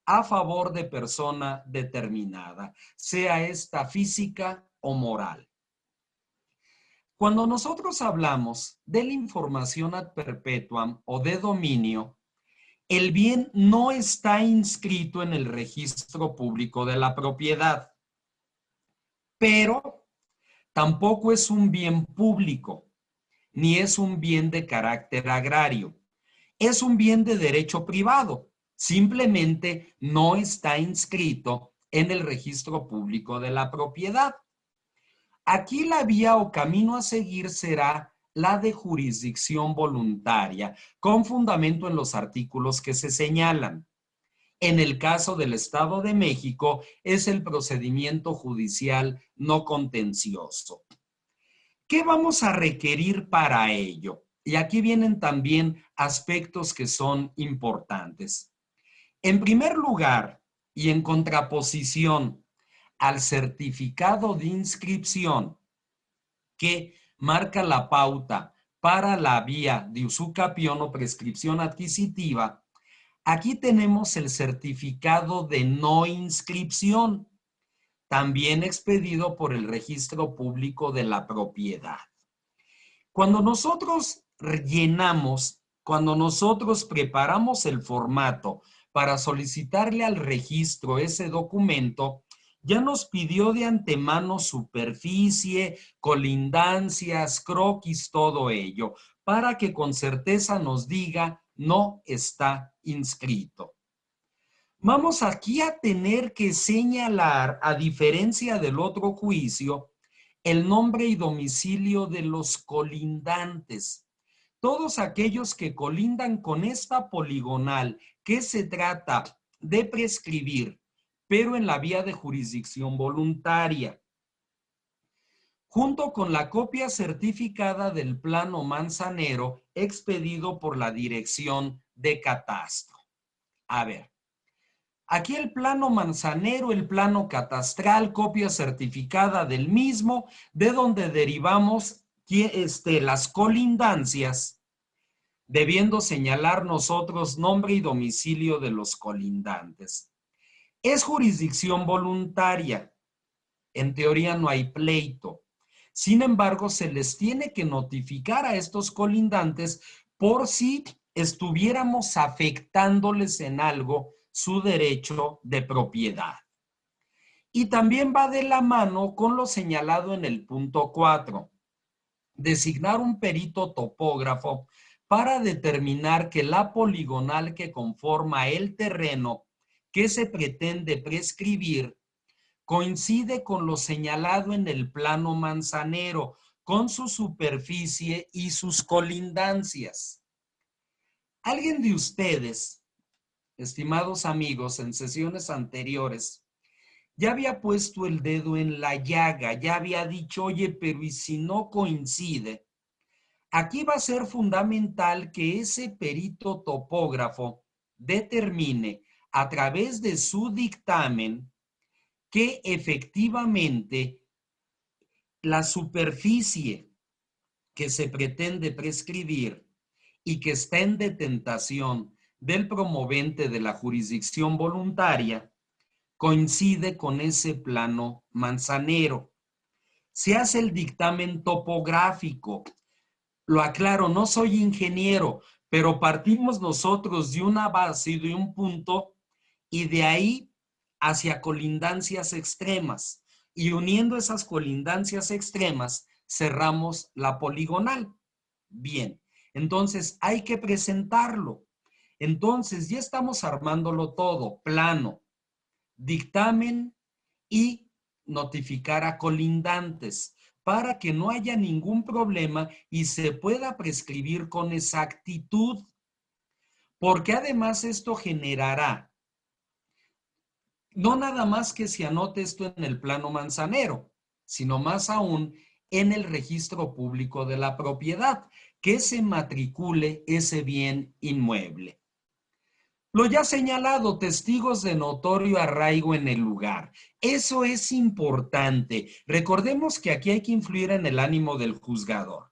a favor de persona determinada, sea esta física o moral. Cuando nosotros hablamos de la información ad perpetuam o de dominio, el bien no está inscrito en el registro público de la propiedad, pero tampoco es un bien público, ni es un bien de carácter agrario. Es un bien de derecho privado, simplemente no está inscrito en el registro público de la propiedad. Aquí la vía o camino a seguir será la de jurisdicción voluntaria, con fundamento en los artículos que se señalan. En el caso del Estado de México, es el procedimiento judicial no contencioso. ¿Qué vamos a requerir para ello? Y aquí vienen también aspectos que son importantes. En primer lugar, y en contraposición al certificado de inscripción que marca la pauta para la vía de usucapión o prescripción adquisitiva, aquí tenemos el certificado de no inscripción, también expedido por el Registro Público de la Propiedad. Cuando nosotros rellenamos, cuando nosotros preparamos el formato para solicitarle al registro ese documento, ya nos pidió de antemano superficie, colindancias, croquis, todo ello, para que con certeza nos diga no está inscrito. Vamos aquí a tener que señalar, a diferencia del otro juicio, el nombre y domicilio de los colindantes. Todos aquellos que colindan con esta poligonal que se trata de prescribir, pero en la vía de jurisdicción voluntaria, junto con la copia certificada del plano manzanero expedido por la Dirección de Catastro. A ver. Aquí el plano manzanero, el plano catastral, copia certificada del mismo, de donde derivamos las colindancias, debiendo señalar nosotros nombre y domicilio de los colindantes. Es jurisdicción voluntaria. En teoría no hay pleito. Sin embargo, se les tiene que notificar a estos colindantes por si estuviéramos afectándoles en algo su derecho de propiedad. Y también va de la mano con lo señalado en el punto 4, designar un perito topógrafo para determinar que la poligonal que conforma el terreno que se pretende prescribir coincide con lo señalado en el plano manzanero, con su superficie y sus colindancias. ¿Alguien de ustedes, estimados amigos, en sesiones anteriores, ya había puesto el dedo en la llaga, ya había dicho, oye, pero ¿y si no coincide? Aquí va a ser fundamental que ese perito topógrafo determine a través de su dictamen que efectivamente la superficie que se pretende prescribir y que está en detentación del promovente de la jurisdicción voluntaria coincide con ese plano manzanero. Se hace el dictamen topográfico. Lo aclaro, no soy ingeniero, pero partimos nosotros de una base y de un punto y de ahí hacia colindancias extremas. Y uniendo esas colindancias extremas, cerramos la poligonal. Bien, entonces hay que presentarlo. Entonces ya estamos armándolo todo, plano, dictamen y notificar a colindantes para que no haya ningún problema y se pueda prescribir con exactitud, porque además esto generará no nada más que se anote esto en el plano manzanero, sino más aún en el registro público de la propiedad, que se matricule ese bien inmueble. Lo ya señalado, testigos de notorio arraigo en el lugar. Eso es importante. Recordemos que aquí hay que influir en el ánimo del juzgador.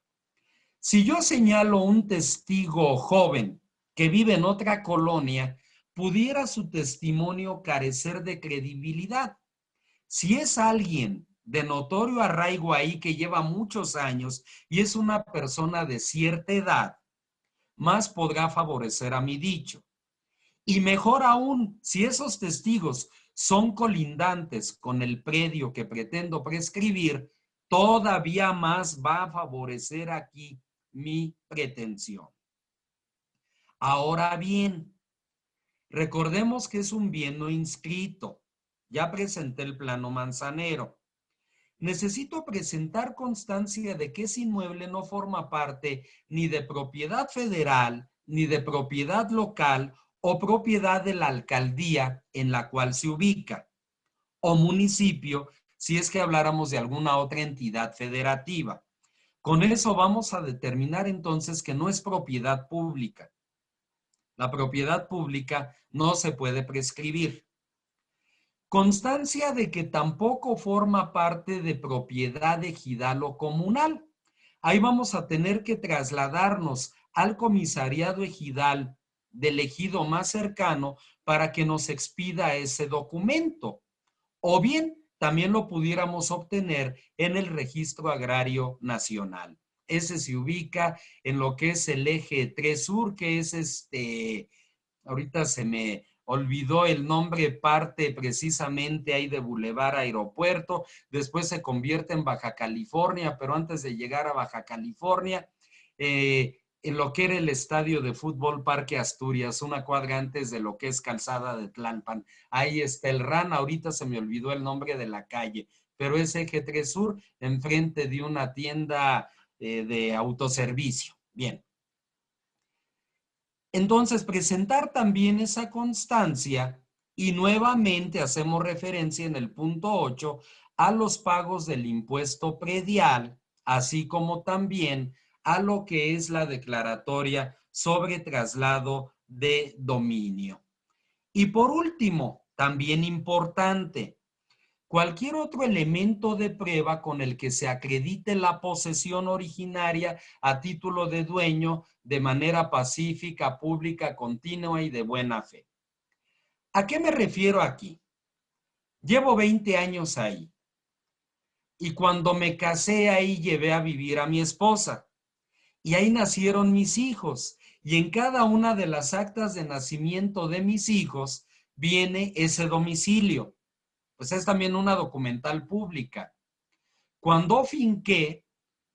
Si yo señalo un testigo joven que vive en otra colonia, pudiera su testimonio carecer de credibilidad. Si es alguien de notorio arraigo ahí que lleva muchos años y es una persona de cierta edad, más podrá favorecer a mi dicho. Y mejor aún, si esos testigos son colindantes con el predio que pretendo prescribir, todavía más va a favorecer aquí mi pretensión. Ahora bien, recordemos que es un bien no inscrito. Ya presenté el plano manzanero. Necesito presentar constancia de que ese inmueble no forma parte ni de propiedad federal, ni de propiedad local o propiedad de la alcaldía en la cual se ubica, o municipio, si es que habláramos de alguna otra entidad federativa. Con eso vamos a determinar entonces que no es propiedad pública. La propiedad pública no se puede prescribir. Constancia de que tampoco forma parte de propiedad ejidal o comunal. Ahí vamos a tener que trasladarnos al comisariado ejidal del ejido más cercano para que nos expida ese documento. O bien, también lo pudiéramos obtener en el Registro Agrario Nacional. Ese se ubica en lo que es el eje 3 Sur, que es ahorita se me olvidó el nombre, parte precisamente ahí de Boulevard Aeropuerto, después se convierte en Baja California, pero antes de llegar a Baja California, en lo que era el estadio de fútbol Parque Asturias, una cuadra antes de lo que es Calzada de Tlalpan. Ahí está el RAN, ahorita se me olvidó el nombre de la calle, pero es eje 3 Sur, enfrente de una tienda de autoservicio. Bien. Entonces, presentar también esa constancia y nuevamente hacemos referencia en el punto 8 a los pagos del impuesto predial, así como también a lo que es la declaratoria sobre traslado de dominio. Y por último, también importante, cualquier otro elemento de prueba con el que se acredite la posesión originaria a título de dueño de manera pacífica, pública, continua y de buena fe. ¿A qué me refiero aquí? Llevo 20 años ahí y cuando me casé ahí llevé a vivir a mi esposa y ahí nacieron mis hijos y en cada una de las actas de nacimiento de mis hijos viene ese domicilio. Pues es también una documental pública. Cuando finqué,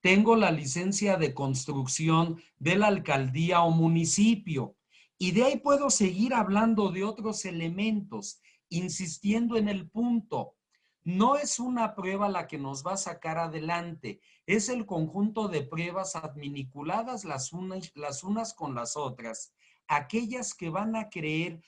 tengo la licencia de construcción de la alcaldía o municipio y de ahí puedo seguir hablando de otros elementos, insistiendo en el punto. No es una prueba la que nos va a sacar adelante, es el conjunto de pruebas adminiculadas las unas con las otras, aquellas que van a crear,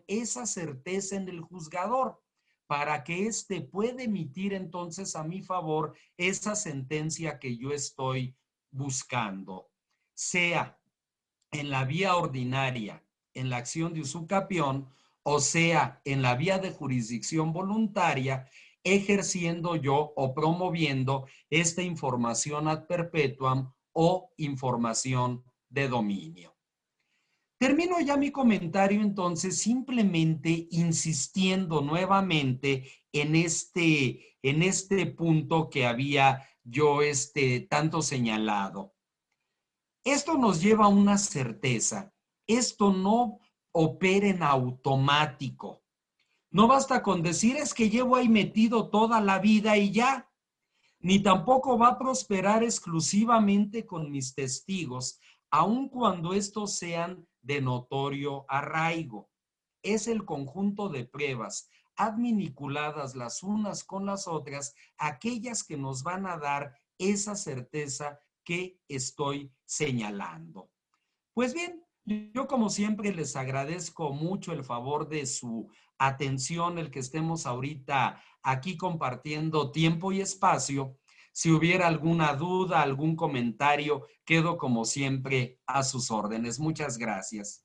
esa certeza en el juzgador, para que éste pueda emitir entonces a mi favor esa sentencia que yo estoy buscando, sea en la vía ordinaria, en la acción de usucapión, o sea, en la vía de jurisdicción voluntaria, ejerciendo yo o promoviendo esta información ad perpetuam o información de dominio. Termino ya mi comentario entonces simplemente insistiendo nuevamente en este punto que había yo tanto señalado. Esto nos lleva a una certeza. Esto no opera en automático. No basta con decir es que llevo ahí metido toda la vida y ya. Ni tampoco va a prosperar exclusivamente con mis testigos, aun cuando estos sean de notorio arraigo. Es el conjunto de pruebas adminiculadas las unas con las otras, aquellas que nos van a dar esa certeza que estoy señalando. Pues bien, yo como siempre les agradezco mucho el favor de su atención, el que estemos ahorita aquí compartiendo tiempo y espacio. Si hubiera alguna duda, algún comentario, quedo como siempre a sus órdenes. Muchas gracias.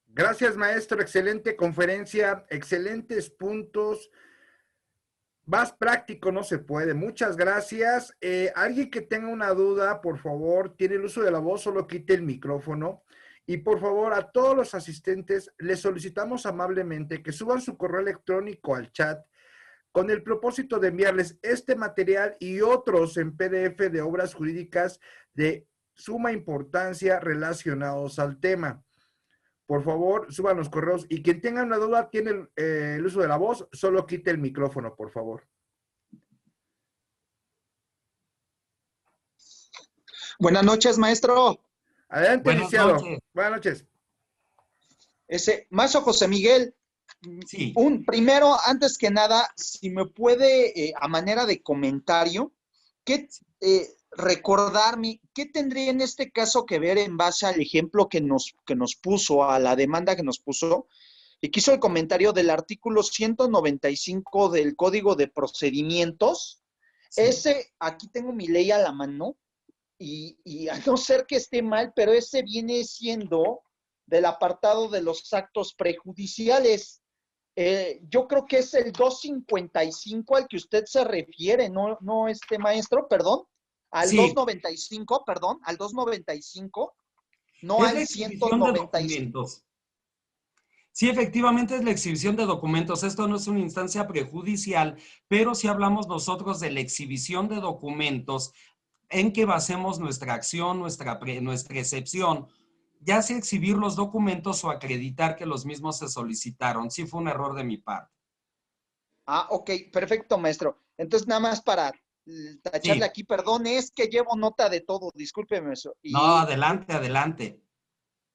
Gracias, maestro. Excelente conferencia, excelentes puntos. Más práctico no se puede. Muchas gracias. Alguien que tenga una duda, por favor, tiene el uso de la voz, solo quite el micrófono. Y por favor, a todos los asistentes, les solicitamos amablemente que suban su correo electrónico al chat con el propósito de enviarles este material y otros en PDF de obras jurídicas de suma importancia relacionados al tema. Por favor, suban los correos y quien tenga una duda, tiene el uso de la voz, solo quite el micrófono, por favor. Buenas noches, maestro. Adelante, Buenas licenciado. noches. Buenas noches. Maestro José Miguel, Sí. primero, antes que nada, si me puede, a manera de comentario, recordarme, ¿qué tendría en este caso que ver en base al ejemplo que nos puso, a la demanda que nos puso? Y quiso el comentario del artículo 195 del Código de Procedimientos. Sí. Aquí tengo mi ley a la mano, y a no ser que esté mal, pero ese viene siendo del apartado de los actos prejudiciales. Yo creo que es el 255 al que usted se refiere, no maestro, perdón, al Sí. 295, perdón, al 295, no Es la al exhibición de 195. documentos. Sí, efectivamente es la exhibición de documentos. Esto no es una instancia prejudicial, pero si hablamos nosotros de la exhibición de documentos en que basemos nuestra acción, nuestra excepción, ya sea exhibir los documentos o acreditar que los mismos se solicitaron. Sí fue un error de mi parte. Ah, ok, perfecto, maestro. Entonces, nada más para tacharle Sí. aquí, perdón, es que llevo nota de todo, discúlpeme, maestro. No, adelante, adelante.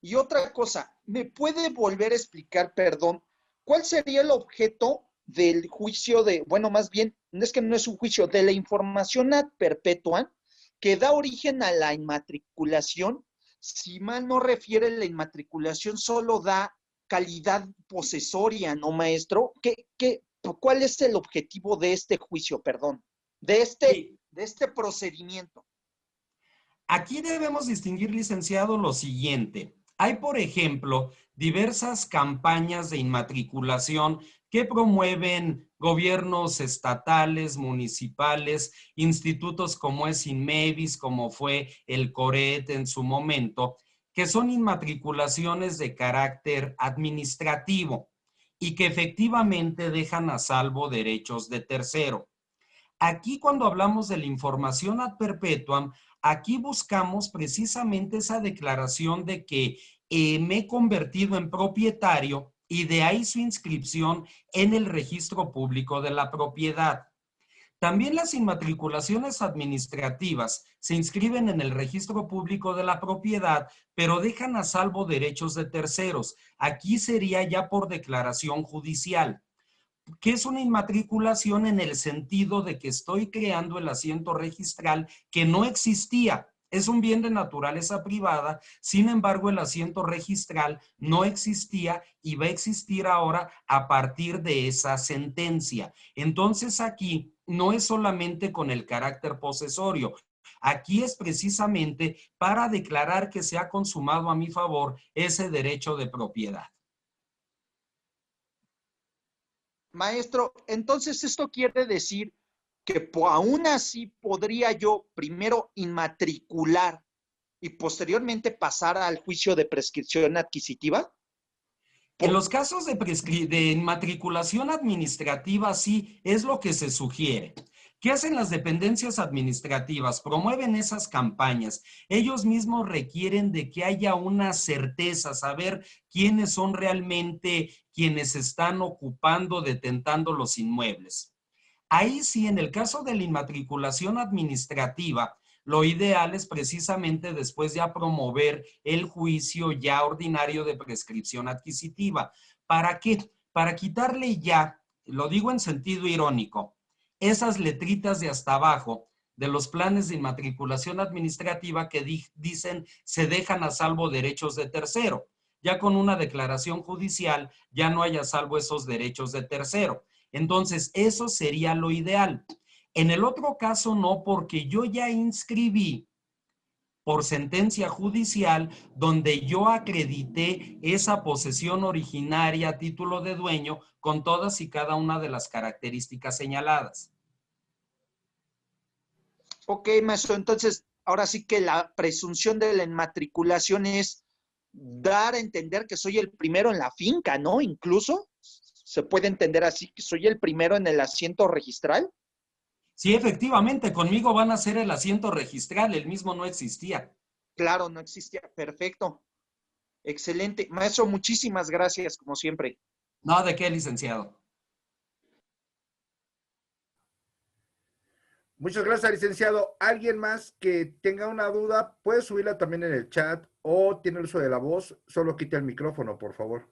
Y otra cosa, ¿me puede volver a explicar, perdón, cuál sería el objeto del juicio bueno, más bien, es que no es un juicio, de la información ad perpetuam que da origen a la inmatriculación? Si mal no refiere, la inmatriculación solo da calidad posesoria, ¿no, maestro? ¿Cuál es el objetivo de este juicio, perdón? Sí. De este procedimiento. Aquí debemos distinguir, licenciado, lo siguiente. Hay, por ejemplo, diversas campañas de inmatriculación que promueven gobiernos estatales, municipales, institutos como es Inmevis, como fue el CORET en su momento, que son inmatriculaciones de carácter administrativo y que efectivamente dejan a salvo derechos de tercero. Aquí cuando hablamos de la información ad perpetuam, aquí buscamos precisamente esa declaración de que me he convertido en propietario y de ahí su inscripción en el registro público de la propiedad. También las inmatriculaciones administrativas se inscriben en el registro público de la propiedad, pero dejan a salvo derechos de terceros. Aquí sería ya por declaración judicial. ¿Qué es una inmatriculación? En el sentido de que estoy creando el asiento registral que no existía. Es un bien de naturaleza privada, sin embargo, el asiento registral no existía y va a existir ahora a partir de esa sentencia. Entonces, aquí no es solamente con el carácter posesorio, aquí es precisamente para declarar que se ha consumado a mi favor ese derecho de propiedad. Maestro, entonces esto quiere decir que aún así podría yo primero inmatricular y posteriormente pasar al juicio de prescripción adquisitiva? En los casos de inmatriculación administrativa, sí, es lo que se sugiere. ¿Qué hacen las dependencias administrativas? Promueven esas campañas. Ellos mismos requieren de que haya una certeza, saber quiénes son realmente quienes están ocupando, detentando los inmuebles. Ahí sí, en el caso de la inmatriculación administrativa, lo ideal es precisamente después ya promover el juicio ya ordinario de prescripción adquisitiva. ¿Para qué? Para quitarle ya, lo digo en sentido irónico, esas letritas de hasta abajo de los planes de inmatriculación administrativa que dicen se dejan a salvo derechos de tercero. Ya con una declaración judicial ya no hay a salvo esos derechos de tercero. Entonces, eso sería lo ideal. En el otro caso no, porque yo ya inscribí por sentencia judicial donde yo acredité esa posesión originaria a título de dueño con todas y cada una de las características señaladas. Ok, maestro, entonces ahora sí que la presunción de la inmatriculación es dar a entender que soy el primero en la finca, ¿no? Incluso se puede entender así, que soy el primero en el asiento registral. Sí, efectivamente, conmigo van a hacer el asiento registral, el mismo no existía. Claro, no existía. Perfecto. Excelente. Maestro, muchísimas gracias, como siempre. No, ¿de qué, licenciado? Muchas gracias, licenciado. ¿Alguien más que tenga una duda puede subirla también en el chat o tiene el uso de la voz? Solo quite el micrófono, por favor.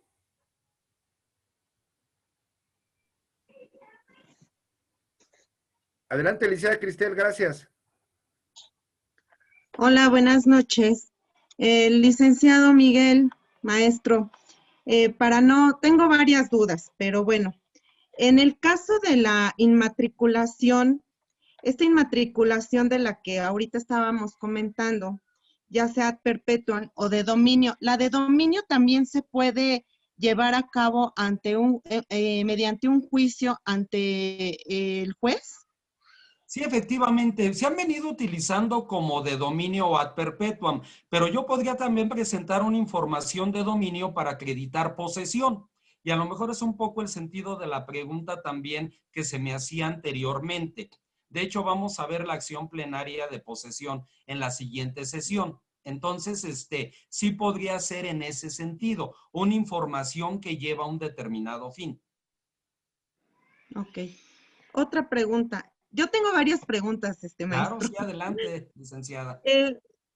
Adelante, licenciada Cristel, gracias. Hola, buenas noches. Licenciado Miguel, maestro, tengo varias dudas, pero bueno, en el caso de la inmatriculación, esta inmatriculación de la que ahorita estábamos comentando, ya sea perpetua o de dominio, la de dominio también se puede llevar a cabo mediante un juicio ante el juez. Sí, efectivamente, se han venido utilizando como de dominio o ad perpetuam, pero yo podría también presentar una información de dominio para acreditar posesión. Y a lo mejor es un poco el sentido de la pregunta también que se me hacía anteriormente. De hecho, vamos a ver la acción plenaria de posesión en la siguiente sesión. Entonces, sí podría ser en ese sentido, una información que lleva a un determinado fin. Ok. Otra pregunta. Yo tengo varias preguntas, Claro, maestro. sí, adelante, licenciada.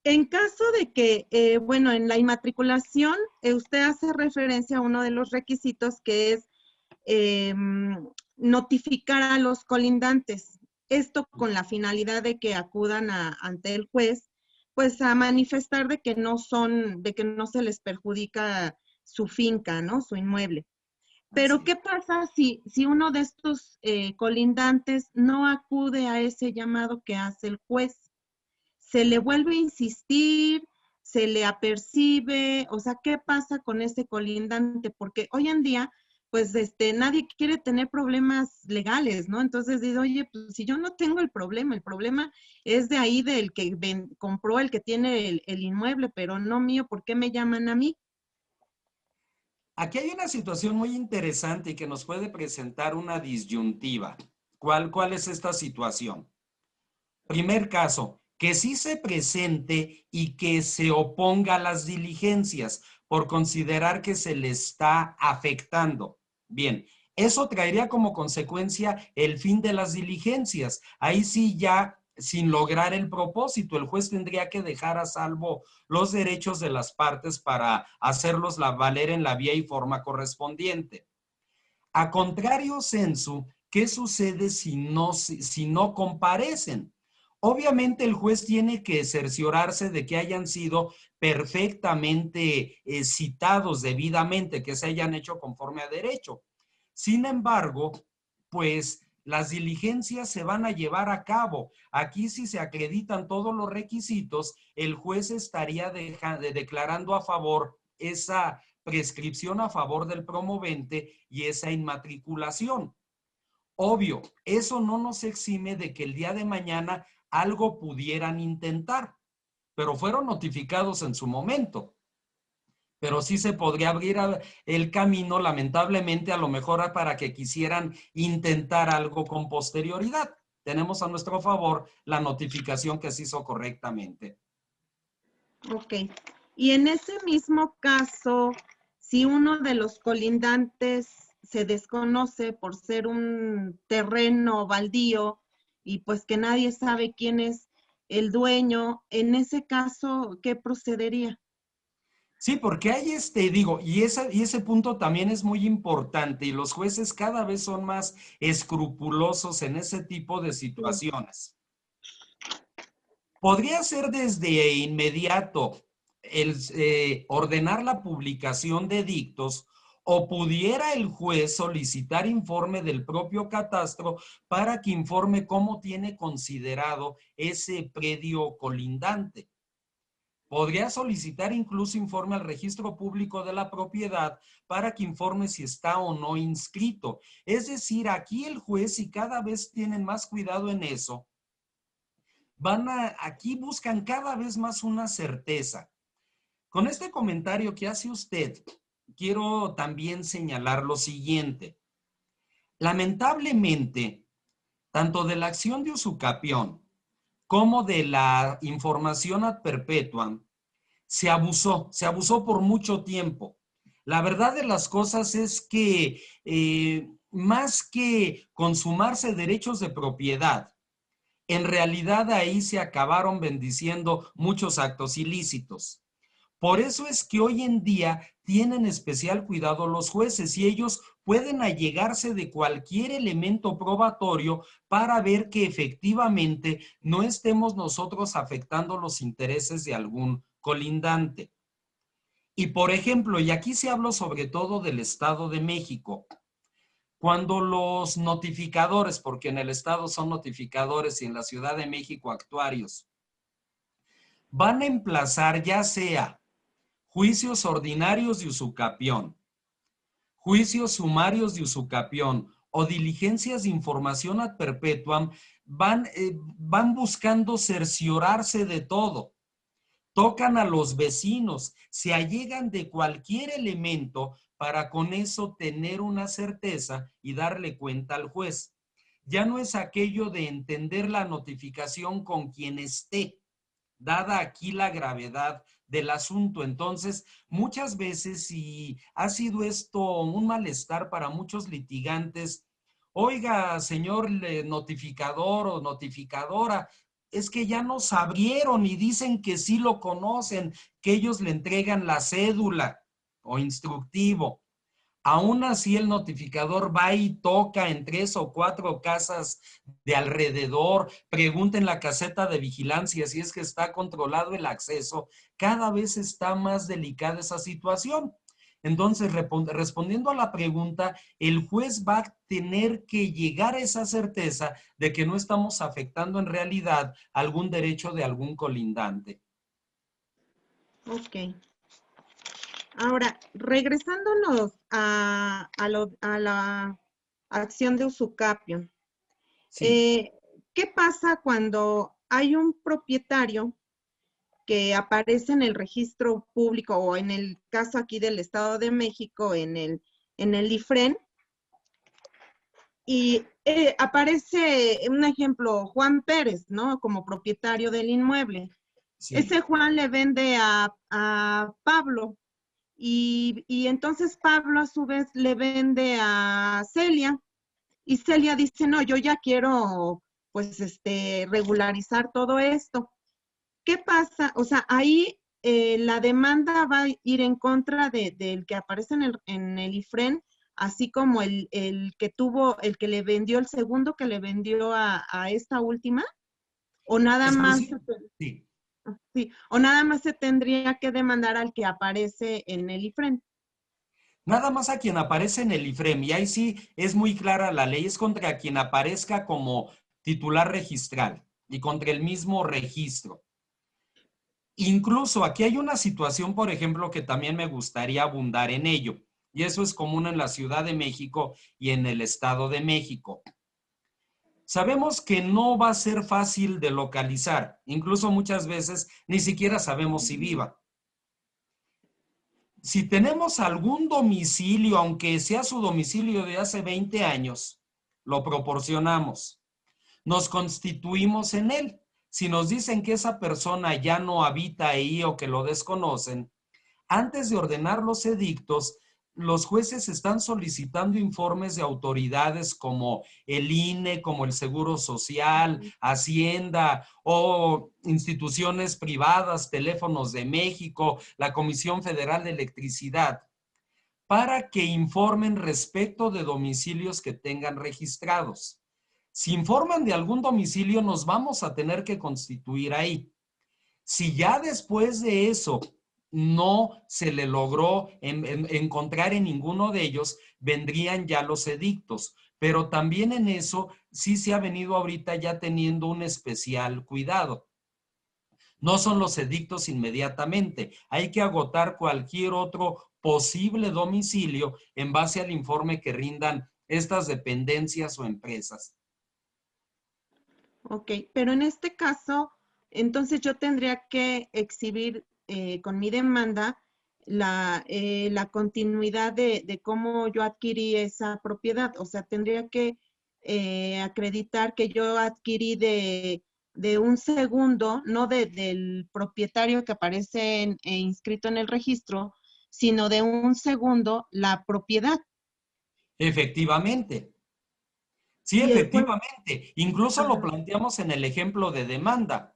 En caso de que, bueno, en la inmatriculación, usted hace referencia a uno de los requisitos que es notificar a los colindantes. Esto con la finalidad de que acudan ante el juez, pues a manifestar de que no se les perjudica su finca, ¿no? Su inmueble. Pero, ¿qué pasa si uno de estos colindantes no acude a ese llamado que hace el juez? ¿Se le vuelve a insistir? ¿Se le apercibe? O sea, ¿qué pasa con ese colindante? Porque hoy en día, pues, nadie quiere tener problemas legales, ¿no? Entonces dice, oye, pues si yo no tengo el problema es de ahí del que compró, el que tiene el inmueble, pero no mío, ¿por qué me llaman a mí? Aquí hay una situación muy interesante y que nos puede presentar una disyuntiva. ¿Cuál es esta situación? Primer caso, que sí se presente y que se oponga a las diligencias por considerar que se le está afectando. Bien, eso traería como consecuencia el fin de las diligencias. Ahí sí ya, sin lograr el propósito, el juez tendría que dejar a salvo los derechos de las partes para hacerlos valer en la vía y forma correspondiente. A contrario sensu, ¿qué sucede si no comparecen? Obviamente el juez tiene que cerciorarse de que hayan sido perfectamente citados debidamente, que se hayan hecho conforme a derecho. Sin embargo, pues las diligencias se van a llevar a cabo. Aquí, si se acreditan todos los requisitos, el juez estaría declarando a favor esa prescripción a favor del promovente y esa inmatriculación. Obvio, eso no nos exime de que el día de mañana algo pudieran intentar, pero fueron notificados en su momento. Pero sí se podría abrir el camino, lamentablemente, a lo mejor para que quisieran intentar algo con posterioridad. Tenemos a nuestro favor la notificación que se hizo correctamente. Ok. Y en ese mismo caso, si uno de los colindantes se desconoce por ser un terreno baldío y pues que nadie sabe quién es el dueño, en ese caso, ¿qué procedería? Sí, porque hay y ese punto también es muy importante y los jueces cada vez son más escrupulosos en ese tipo de situaciones. Podría ser desde inmediato ordenar la publicación de edictos o pudiera el juez solicitar informe del propio catastro para que informe cómo tiene considerado ese predio colindante. Podría solicitar incluso informe al registro público de la propiedad para que informe si está o no inscrito. Es decir, aquí el juez, y cada vez tienen más cuidado en eso, aquí buscan cada vez más una certeza. Con este comentario que hace usted, quiero también señalar lo siguiente. Lamentablemente, tanto de la acción de usucapión como de la información ad perpetuam, se abusó por mucho tiempo. La verdad de las cosas es que más que consumarse derechos de propiedad, en realidad ahí se acabaron bendiciendo muchos actos ilícitos. Por eso es que hoy en día tienen especial cuidado los jueces y ellos pueden allegarse de cualquier elemento probatorio para ver que efectivamente no estemos nosotros afectando los intereses de algún colindante. Y por ejemplo, y aquí se habló sobre todo del Estado de México, cuando los notificadores, porque en el Estado son notificadores y en la Ciudad de México actuarios, van a emplazar ya sea juicios ordinarios de usucapión, juicios sumarios de usucapión o diligencias de información ad perpetuam, van buscando cerciorarse de todo. Tocan a los vecinos, se allegan de cualquier elemento para con eso tener una certeza y darle cuenta al juez. Ya no es aquello de entender la notificación con quien esté, dada aquí la gravedad del asunto. Entonces, muchas veces, si ha sido esto un malestar para muchos litigantes, oiga, señor notificador o notificadora, es que ya nos abrieron y dicen que sí lo conocen, que ellos le entregan la cédula o instructivo. Aún así, el notificador va y toca en 3 o 4 casas de alrededor, pregunta en la caseta de vigilancia si es que está controlado el acceso. Cada vez está más delicada esa situación. Entonces, respondiendo a la pregunta, el juez va a tener que llegar a esa certeza de que no estamos afectando en realidad algún derecho de algún colindante. Ok. Ahora, regresándonos a la acción de usucapio, Sí. ¿qué pasa cuando hay un propietario que aparece en el registro público o en el caso aquí del Estado de México, en el IFREN, y aparece un ejemplo, Juan Pérez, ¿no? Como propietario del inmueble. Sí. Ese Juan le vende a Pablo. Y entonces Pablo a su vez le vende a Celia y Celia dice, no, yo ya quiero pues regularizar todo esto. ¿Qué pasa? O sea, ahí la demanda va a ir en contra del que aparece en el IFREN, así como el que le vendió, el segundo que le vendió a esta última, o nada más. Sí. Sí, o nada más se tendría que demandar al que aparece en el IFREN. Nada más a quien aparece en el IFREM, y ahí sí es muy clara la ley, es contra quien aparezca como titular registral y contra el mismo registro. Incluso aquí hay una situación, por ejemplo, que también me gustaría abundar en ello, y eso es común en la Ciudad de México y en el Estado de México. Sabemos que no va a ser fácil de localizar, incluso muchas veces ni siquiera sabemos si viva. Si tenemos algún domicilio, aunque sea su domicilio de hace 20 años, lo proporcionamos. Nos constituimos en él. Si nos dicen que esa persona ya no habita ahí o que lo desconocen, antes de ordenar los edictos, los jueces están solicitando informes de autoridades como el INE, como el Seguro Social, Hacienda o instituciones privadas, Teléfonos de México, la Comisión Federal de Electricidad, para que informen respecto de domicilios que tengan registrados. Si informan de algún domicilio, nos vamos a tener que constituir ahí. Si ya después de eso no se le logró encontrar en ninguno de ellos, vendrían ya los edictos. Pero también en eso sí se ha venido ahorita ya teniendo un especial cuidado. No son los edictos inmediatamente. Hay que agotar cualquier otro posible domicilio en base al informe que rindan estas dependencias o empresas. Ok, pero en este caso, entonces yo tendría que exhibir con mi demanda la continuidad de cómo yo adquirí esa propiedad. O sea, tendría que acreditar que yo adquirí de un segundo, no del propietario que aparece inscrito en el registro, sino de un segundo la propiedad. Efectivamente. Sí, Y el juez, efectivamente. Incluso lo planteamos en el ejemplo de demanda.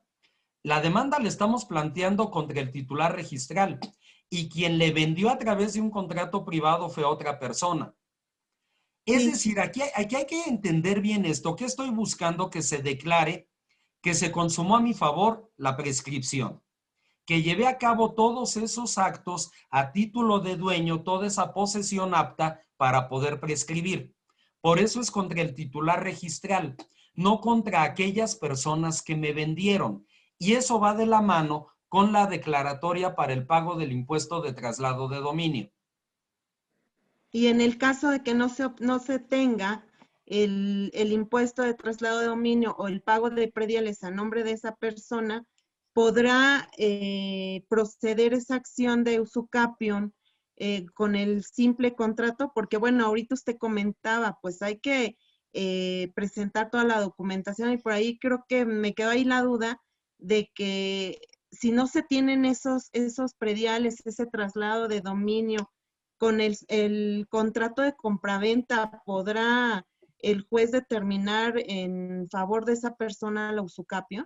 La demanda la estamos planteando contra el titular registral y quien le vendió a través de un contrato privado fue otra persona. Es sí, decir, aquí hay que entender bien esto. ¿Qué estoy buscando? Que se declare que se consumó a mi favor la prescripción, que llevé a cabo todos esos actos a título de dueño, toda esa posesión apta para poder prescribir. Por eso es contra el titular registral, no contra aquellas personas que me vendieron. Y eso va de la mano con la declaratoria para el pago del impuesto de traslado de dominio. y en el caso de que no se tenga el impuesto de traslado de dominio o el pago de prediales a nombre de esa persona, podrá proceder esa acción de usucapión con el simple contrato, porque bueno, ahorita usted comentaba, pues hay que presentar toda la documentación y por ahí creo que me quedó ahí la duda de que si no se tienen esos prediales, ese traslado de dominio, con el contrato de compraventa, ¿podrá el juez determinar en favor de esa persona la usucapión?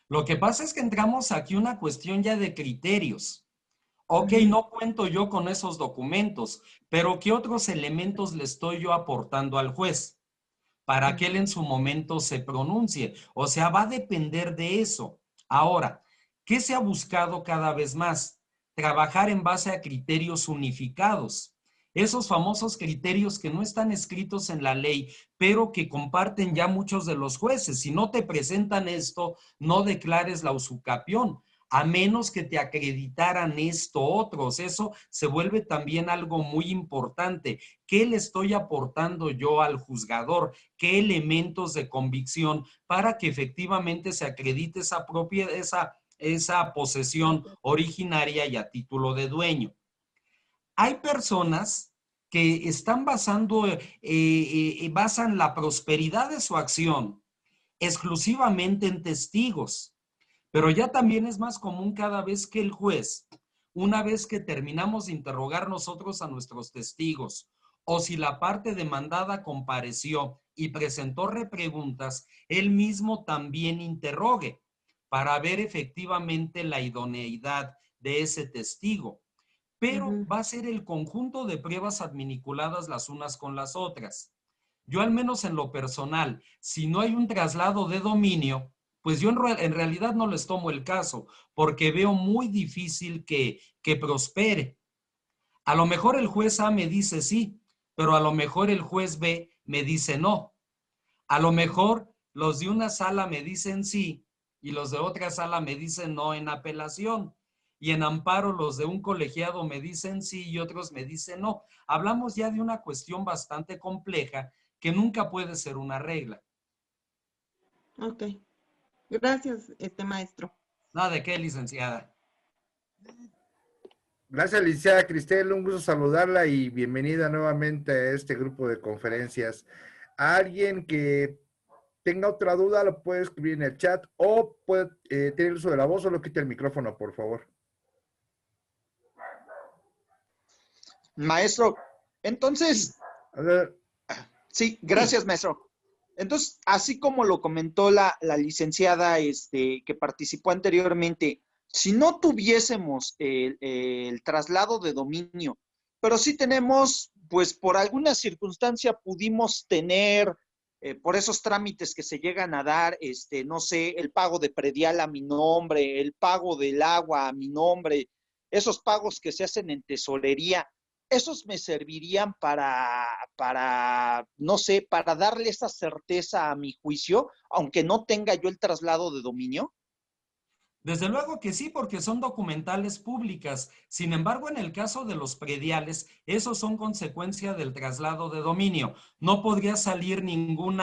Lo que pasa es que entramos aquí una cuestión ya de criterios. Ok, no cuento yo con esos documentos, pero ¿qué otros elementos le estoy yo aportando al juez para que él en su momento se pronuncie? O sea, va a depender de eso. Ahora, ¿qué se ha buscado cada vez más? Trabajar en base a criterios unificados. Esos famosos criterios que no están escritos en la ley, pero que comparten ya muchos de los jueces. Si no te presentan esto, no declares la usucapión, a menos que te acreditaran esto otros. Eso se vuelve también algo muy importante. ¿Qué le estoy aportando yo al juzgador? ¿Qué elementos de convicción para que efectivamente se acredite esa propiedad, esa posesión originaria y a título de dueño? Hay personas que están basan la prosperidad de su acción exclusivamente en testigos, pero ya también es más común cada vez que el juez, una vez que terminamos de interrogar nosotros a nuestros testigos, o si la parte demandada compareció y presentó repreguntas, él mismo también interrogue para ver efectivamente la idoneidad de ese testigo. Pero va a ser el conjunto de pruebas adminiculadas las unas con las otras. Yo al menos en lo personal, si no hay un traslado de dominio, pues yo en realidad no les tomo el caso, porque veo muy difícil que prospere. A lo mejor el juez A me dice sí, pero a lo mejor el juez B me dice no. A lo mejor los de una sala me dicen sí y los de otra sala me dicen no en apelación. Y en amparo los de un colegiado me dicen sí y otros me dicen no. Hablamos ya de una cuestión bastante compleja que nunca puede ser una regla. Ok. Gracias, maestro. No, ¿de qué, licenciada? Gracias, licenciada Cristel, un gusto saludarla y bienvenida nuevamente a este grupo de conferencias. Alguien que tenga otra duda lo puede escribir en el chat o puede tener uso de la voz, solo quite el micrófono, por favor. Maestro, entonces, A ver, sí, gracias, maestro. Entonces, así como lo comentó la licenciada que participó anteriormente, si no tuviésemos el traslado de dominio, pero sí tenemos, pues por alguna circunstancia pudimos tener, por esos trámites que se llegan a dar, no sé, el pago de predial a mi nombre, el pago del agua a mi nombre, esos pagos que se hacen en tesorería, esos me servirían no sé, para darle esa certeza a mi juicio, aunque no tenga yo el traslado de dominio. Desde luego que sí, porque son documentales públicas. Sin embargo, en el caso de los prediales, esos son consecuencia del traslado de dominio. No podría salir ningún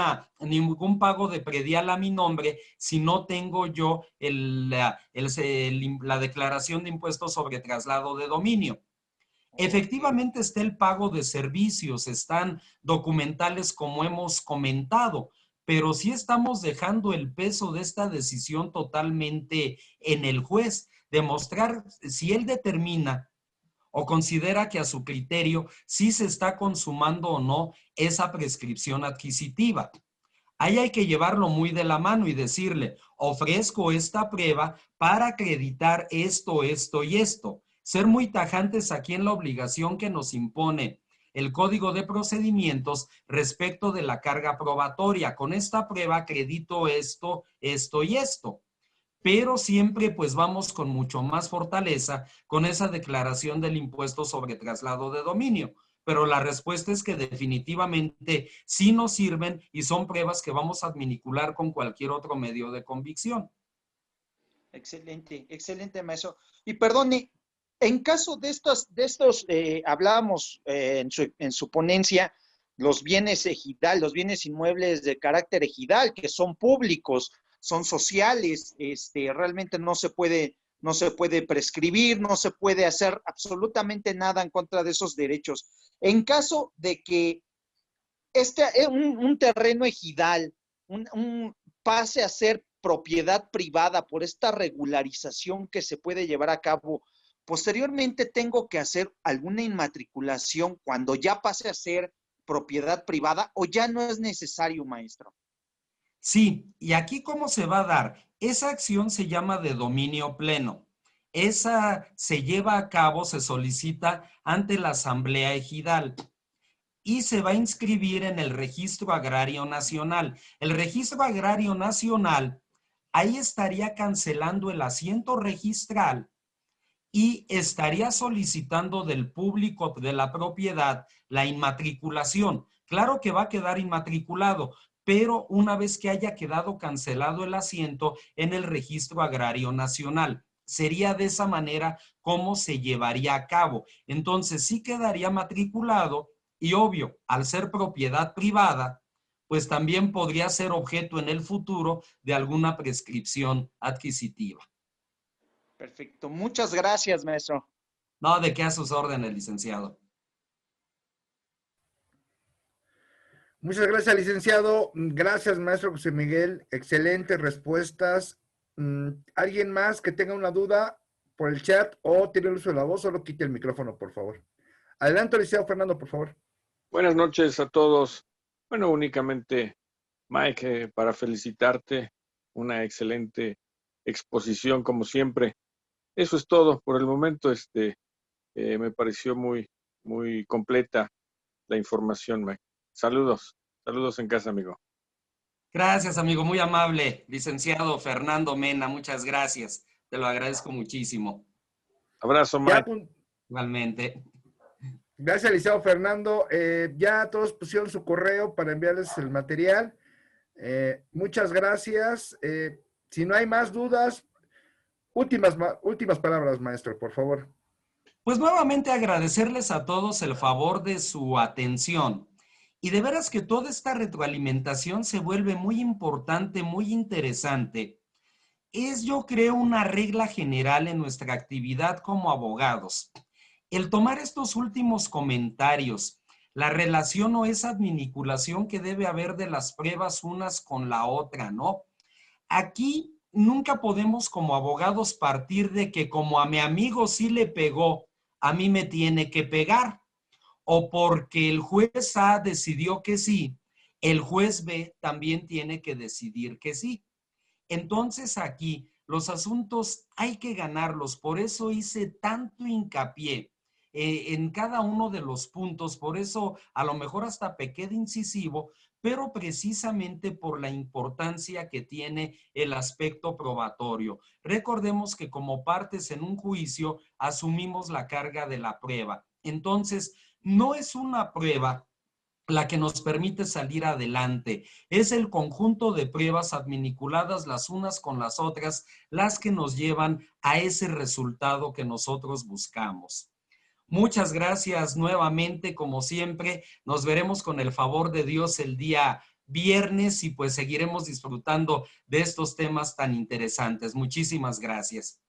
pago de predial a mi nombre si no tengo yo la declaración de impuestos sobre traslado de dominio. Efectivamente está el pago de servicios, están documentales como hemos comentado, pero sí estamos dejando el peso de esta decisión totalmente en el juez, demostrar si él determina o considera que a su criterio sí se está consumando o no esa prescripción adquisitiva. Ahí hay que llevarlo muy de la mano y decirle, ofrezco esta prueba para acreditar esto, esto y esto. Ser muy tajantes aquí en la obligación que nos impone el Código de Procedimientos respecto de la carga probatoria. Con esta prueba acredito esto, esto y esto. Pero siempre pues vamos con mucho más fortaleza con esa declaración del impuesto sobre traslado de dominio. Pero la respuesta es que definitivamente sí nos sirven y son pruebas que vamos a adminicular con cualquier otro medio de convicción. Excelente, excelente, maestro. Y perdone, en caso de estos, hablábamos en su ponencia, los bienes ejidal, los bienes inmuebles de carácter ejidal, que son públicos, son sociales, realmente no se puede prescribir, no se puede hacer absolutamente nada en contra de esos derechos. En caso de que un terreno ejidal pase a ser propiedad privada por esta regularización que se puede llevar a cabo, posteriormente tengo que hacer alguna inmatriculación cuando ya pase a ser propiedad privada, o ya no es necesario, maestro. Sí, y aquí cómo se va a dar. Esa acción se llama de dominio pleno. Esa se lleva a cabo, se solicita ante la Asamblea Ejidal y se va a inscribir en el Registro Agrario Nacional. El Registro Agrario Nacional, ahí estaría cancelando el asiento registral y estaría solicitando del público de la propiedad la inmatriculación. Claro que va a quedar inmatriculado, pero una vez que haya quedado cancelado el asiento en el Registro Agrario Nacional. Sería de esa manera como se llevaría a cabo. Entonces sí quedaría matriculado y obvio, al ser propiedad privada, pues también podría ser objeto en el futuro de alguna prescripción adquisitiva. Perfecto. Muchas gracias, maestro. No, de qué a sus órdenes, licenciado. muchas gracias, licenciado. Gracias, maestro José Miguel. Excelentes respuestas. ¿Alguien más que tenga una duda por el chat o tiene el uso de la voz? Solo quite el micrófono, por favor. Adelante, licenciado Fernando, por favor. Buenas noches a todos. Bueno, únicamente, Mike, para felicitarte. Una excelente exposición, como siempre. Eso es todo. Por el momento, me pareció muy, muy completa la información, Mike. Saludos. Saludos en casa, amigo. Gracias, amigo. Muy amable. Licenciado Fernando Mena, muchas gracias. Te lo agradezco muchísimo. Abrazo, Mike. Igualmente. Gracias, licenciado Fernando. Ya todos pusieron su correo para enviarles el material. Muchas gracias. Si no hay más dudas, últimas palabras, maestro, por favor. Pues nuevamente agradecerles a todos el favor de su atención Y de veras que toda esta retroalimentación se vuelve muy importante, muy interesante. Es, yo creo, una regla general en nuestra actividad como abogados. El tomar estos últimos comentarios, la relación o esa adminiculación que debe haber de las pruebas unas con la otra, ¿no? Aquí nunca podemos como abogados partir de que como a mi amigo sí le pegó, a mí me tiene que pegar. O porque el juez A decidió que sí, el juez B también tiene que decidir que sí. Entonces aquí los asuntos hay que ganarlos, por eso hice tanto hincapié en cada uno de los puntos, por eso a lo mejor hasta pequé de incisivo, pero precisamente por la importancia que tiene el aspecto probatorio. Recordemos que como partes en un juicio asumimos la carga de la prueba. Entonces, no es una prueba la que nos permite salir adelante. Es el conjunto de pruebas adminiculadas las unas con las otras las que nos llevan a ese resultado que nosotros buscamos. Muchas gracias nuevamente, como siempre. Nos veremos con el favor de Dios el día viernes y pues seguiremos disfrutando de estos temas tan interesantes. Muchísimas gracias.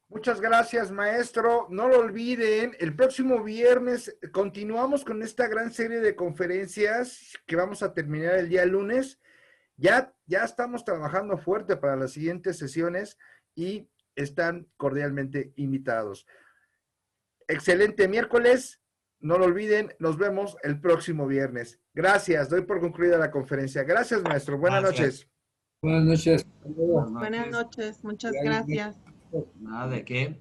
Muchas gracias, maestro. No lo olviden, el próximo viernes continuamos con esta gran serie de conferencias que vamos a terminar el día lunes. Ya estamos trabajando fuerte para las siguientes sesiones y están cordialmente invitados. Excelente miércoles. No lo olviden, nos vemos el próximo viernes. Gracias, doy por concluida la conferencia. Gracias, maestro. Buenas noches. Buenas noches. Buenas noches, muchas gracias. Nada de qué.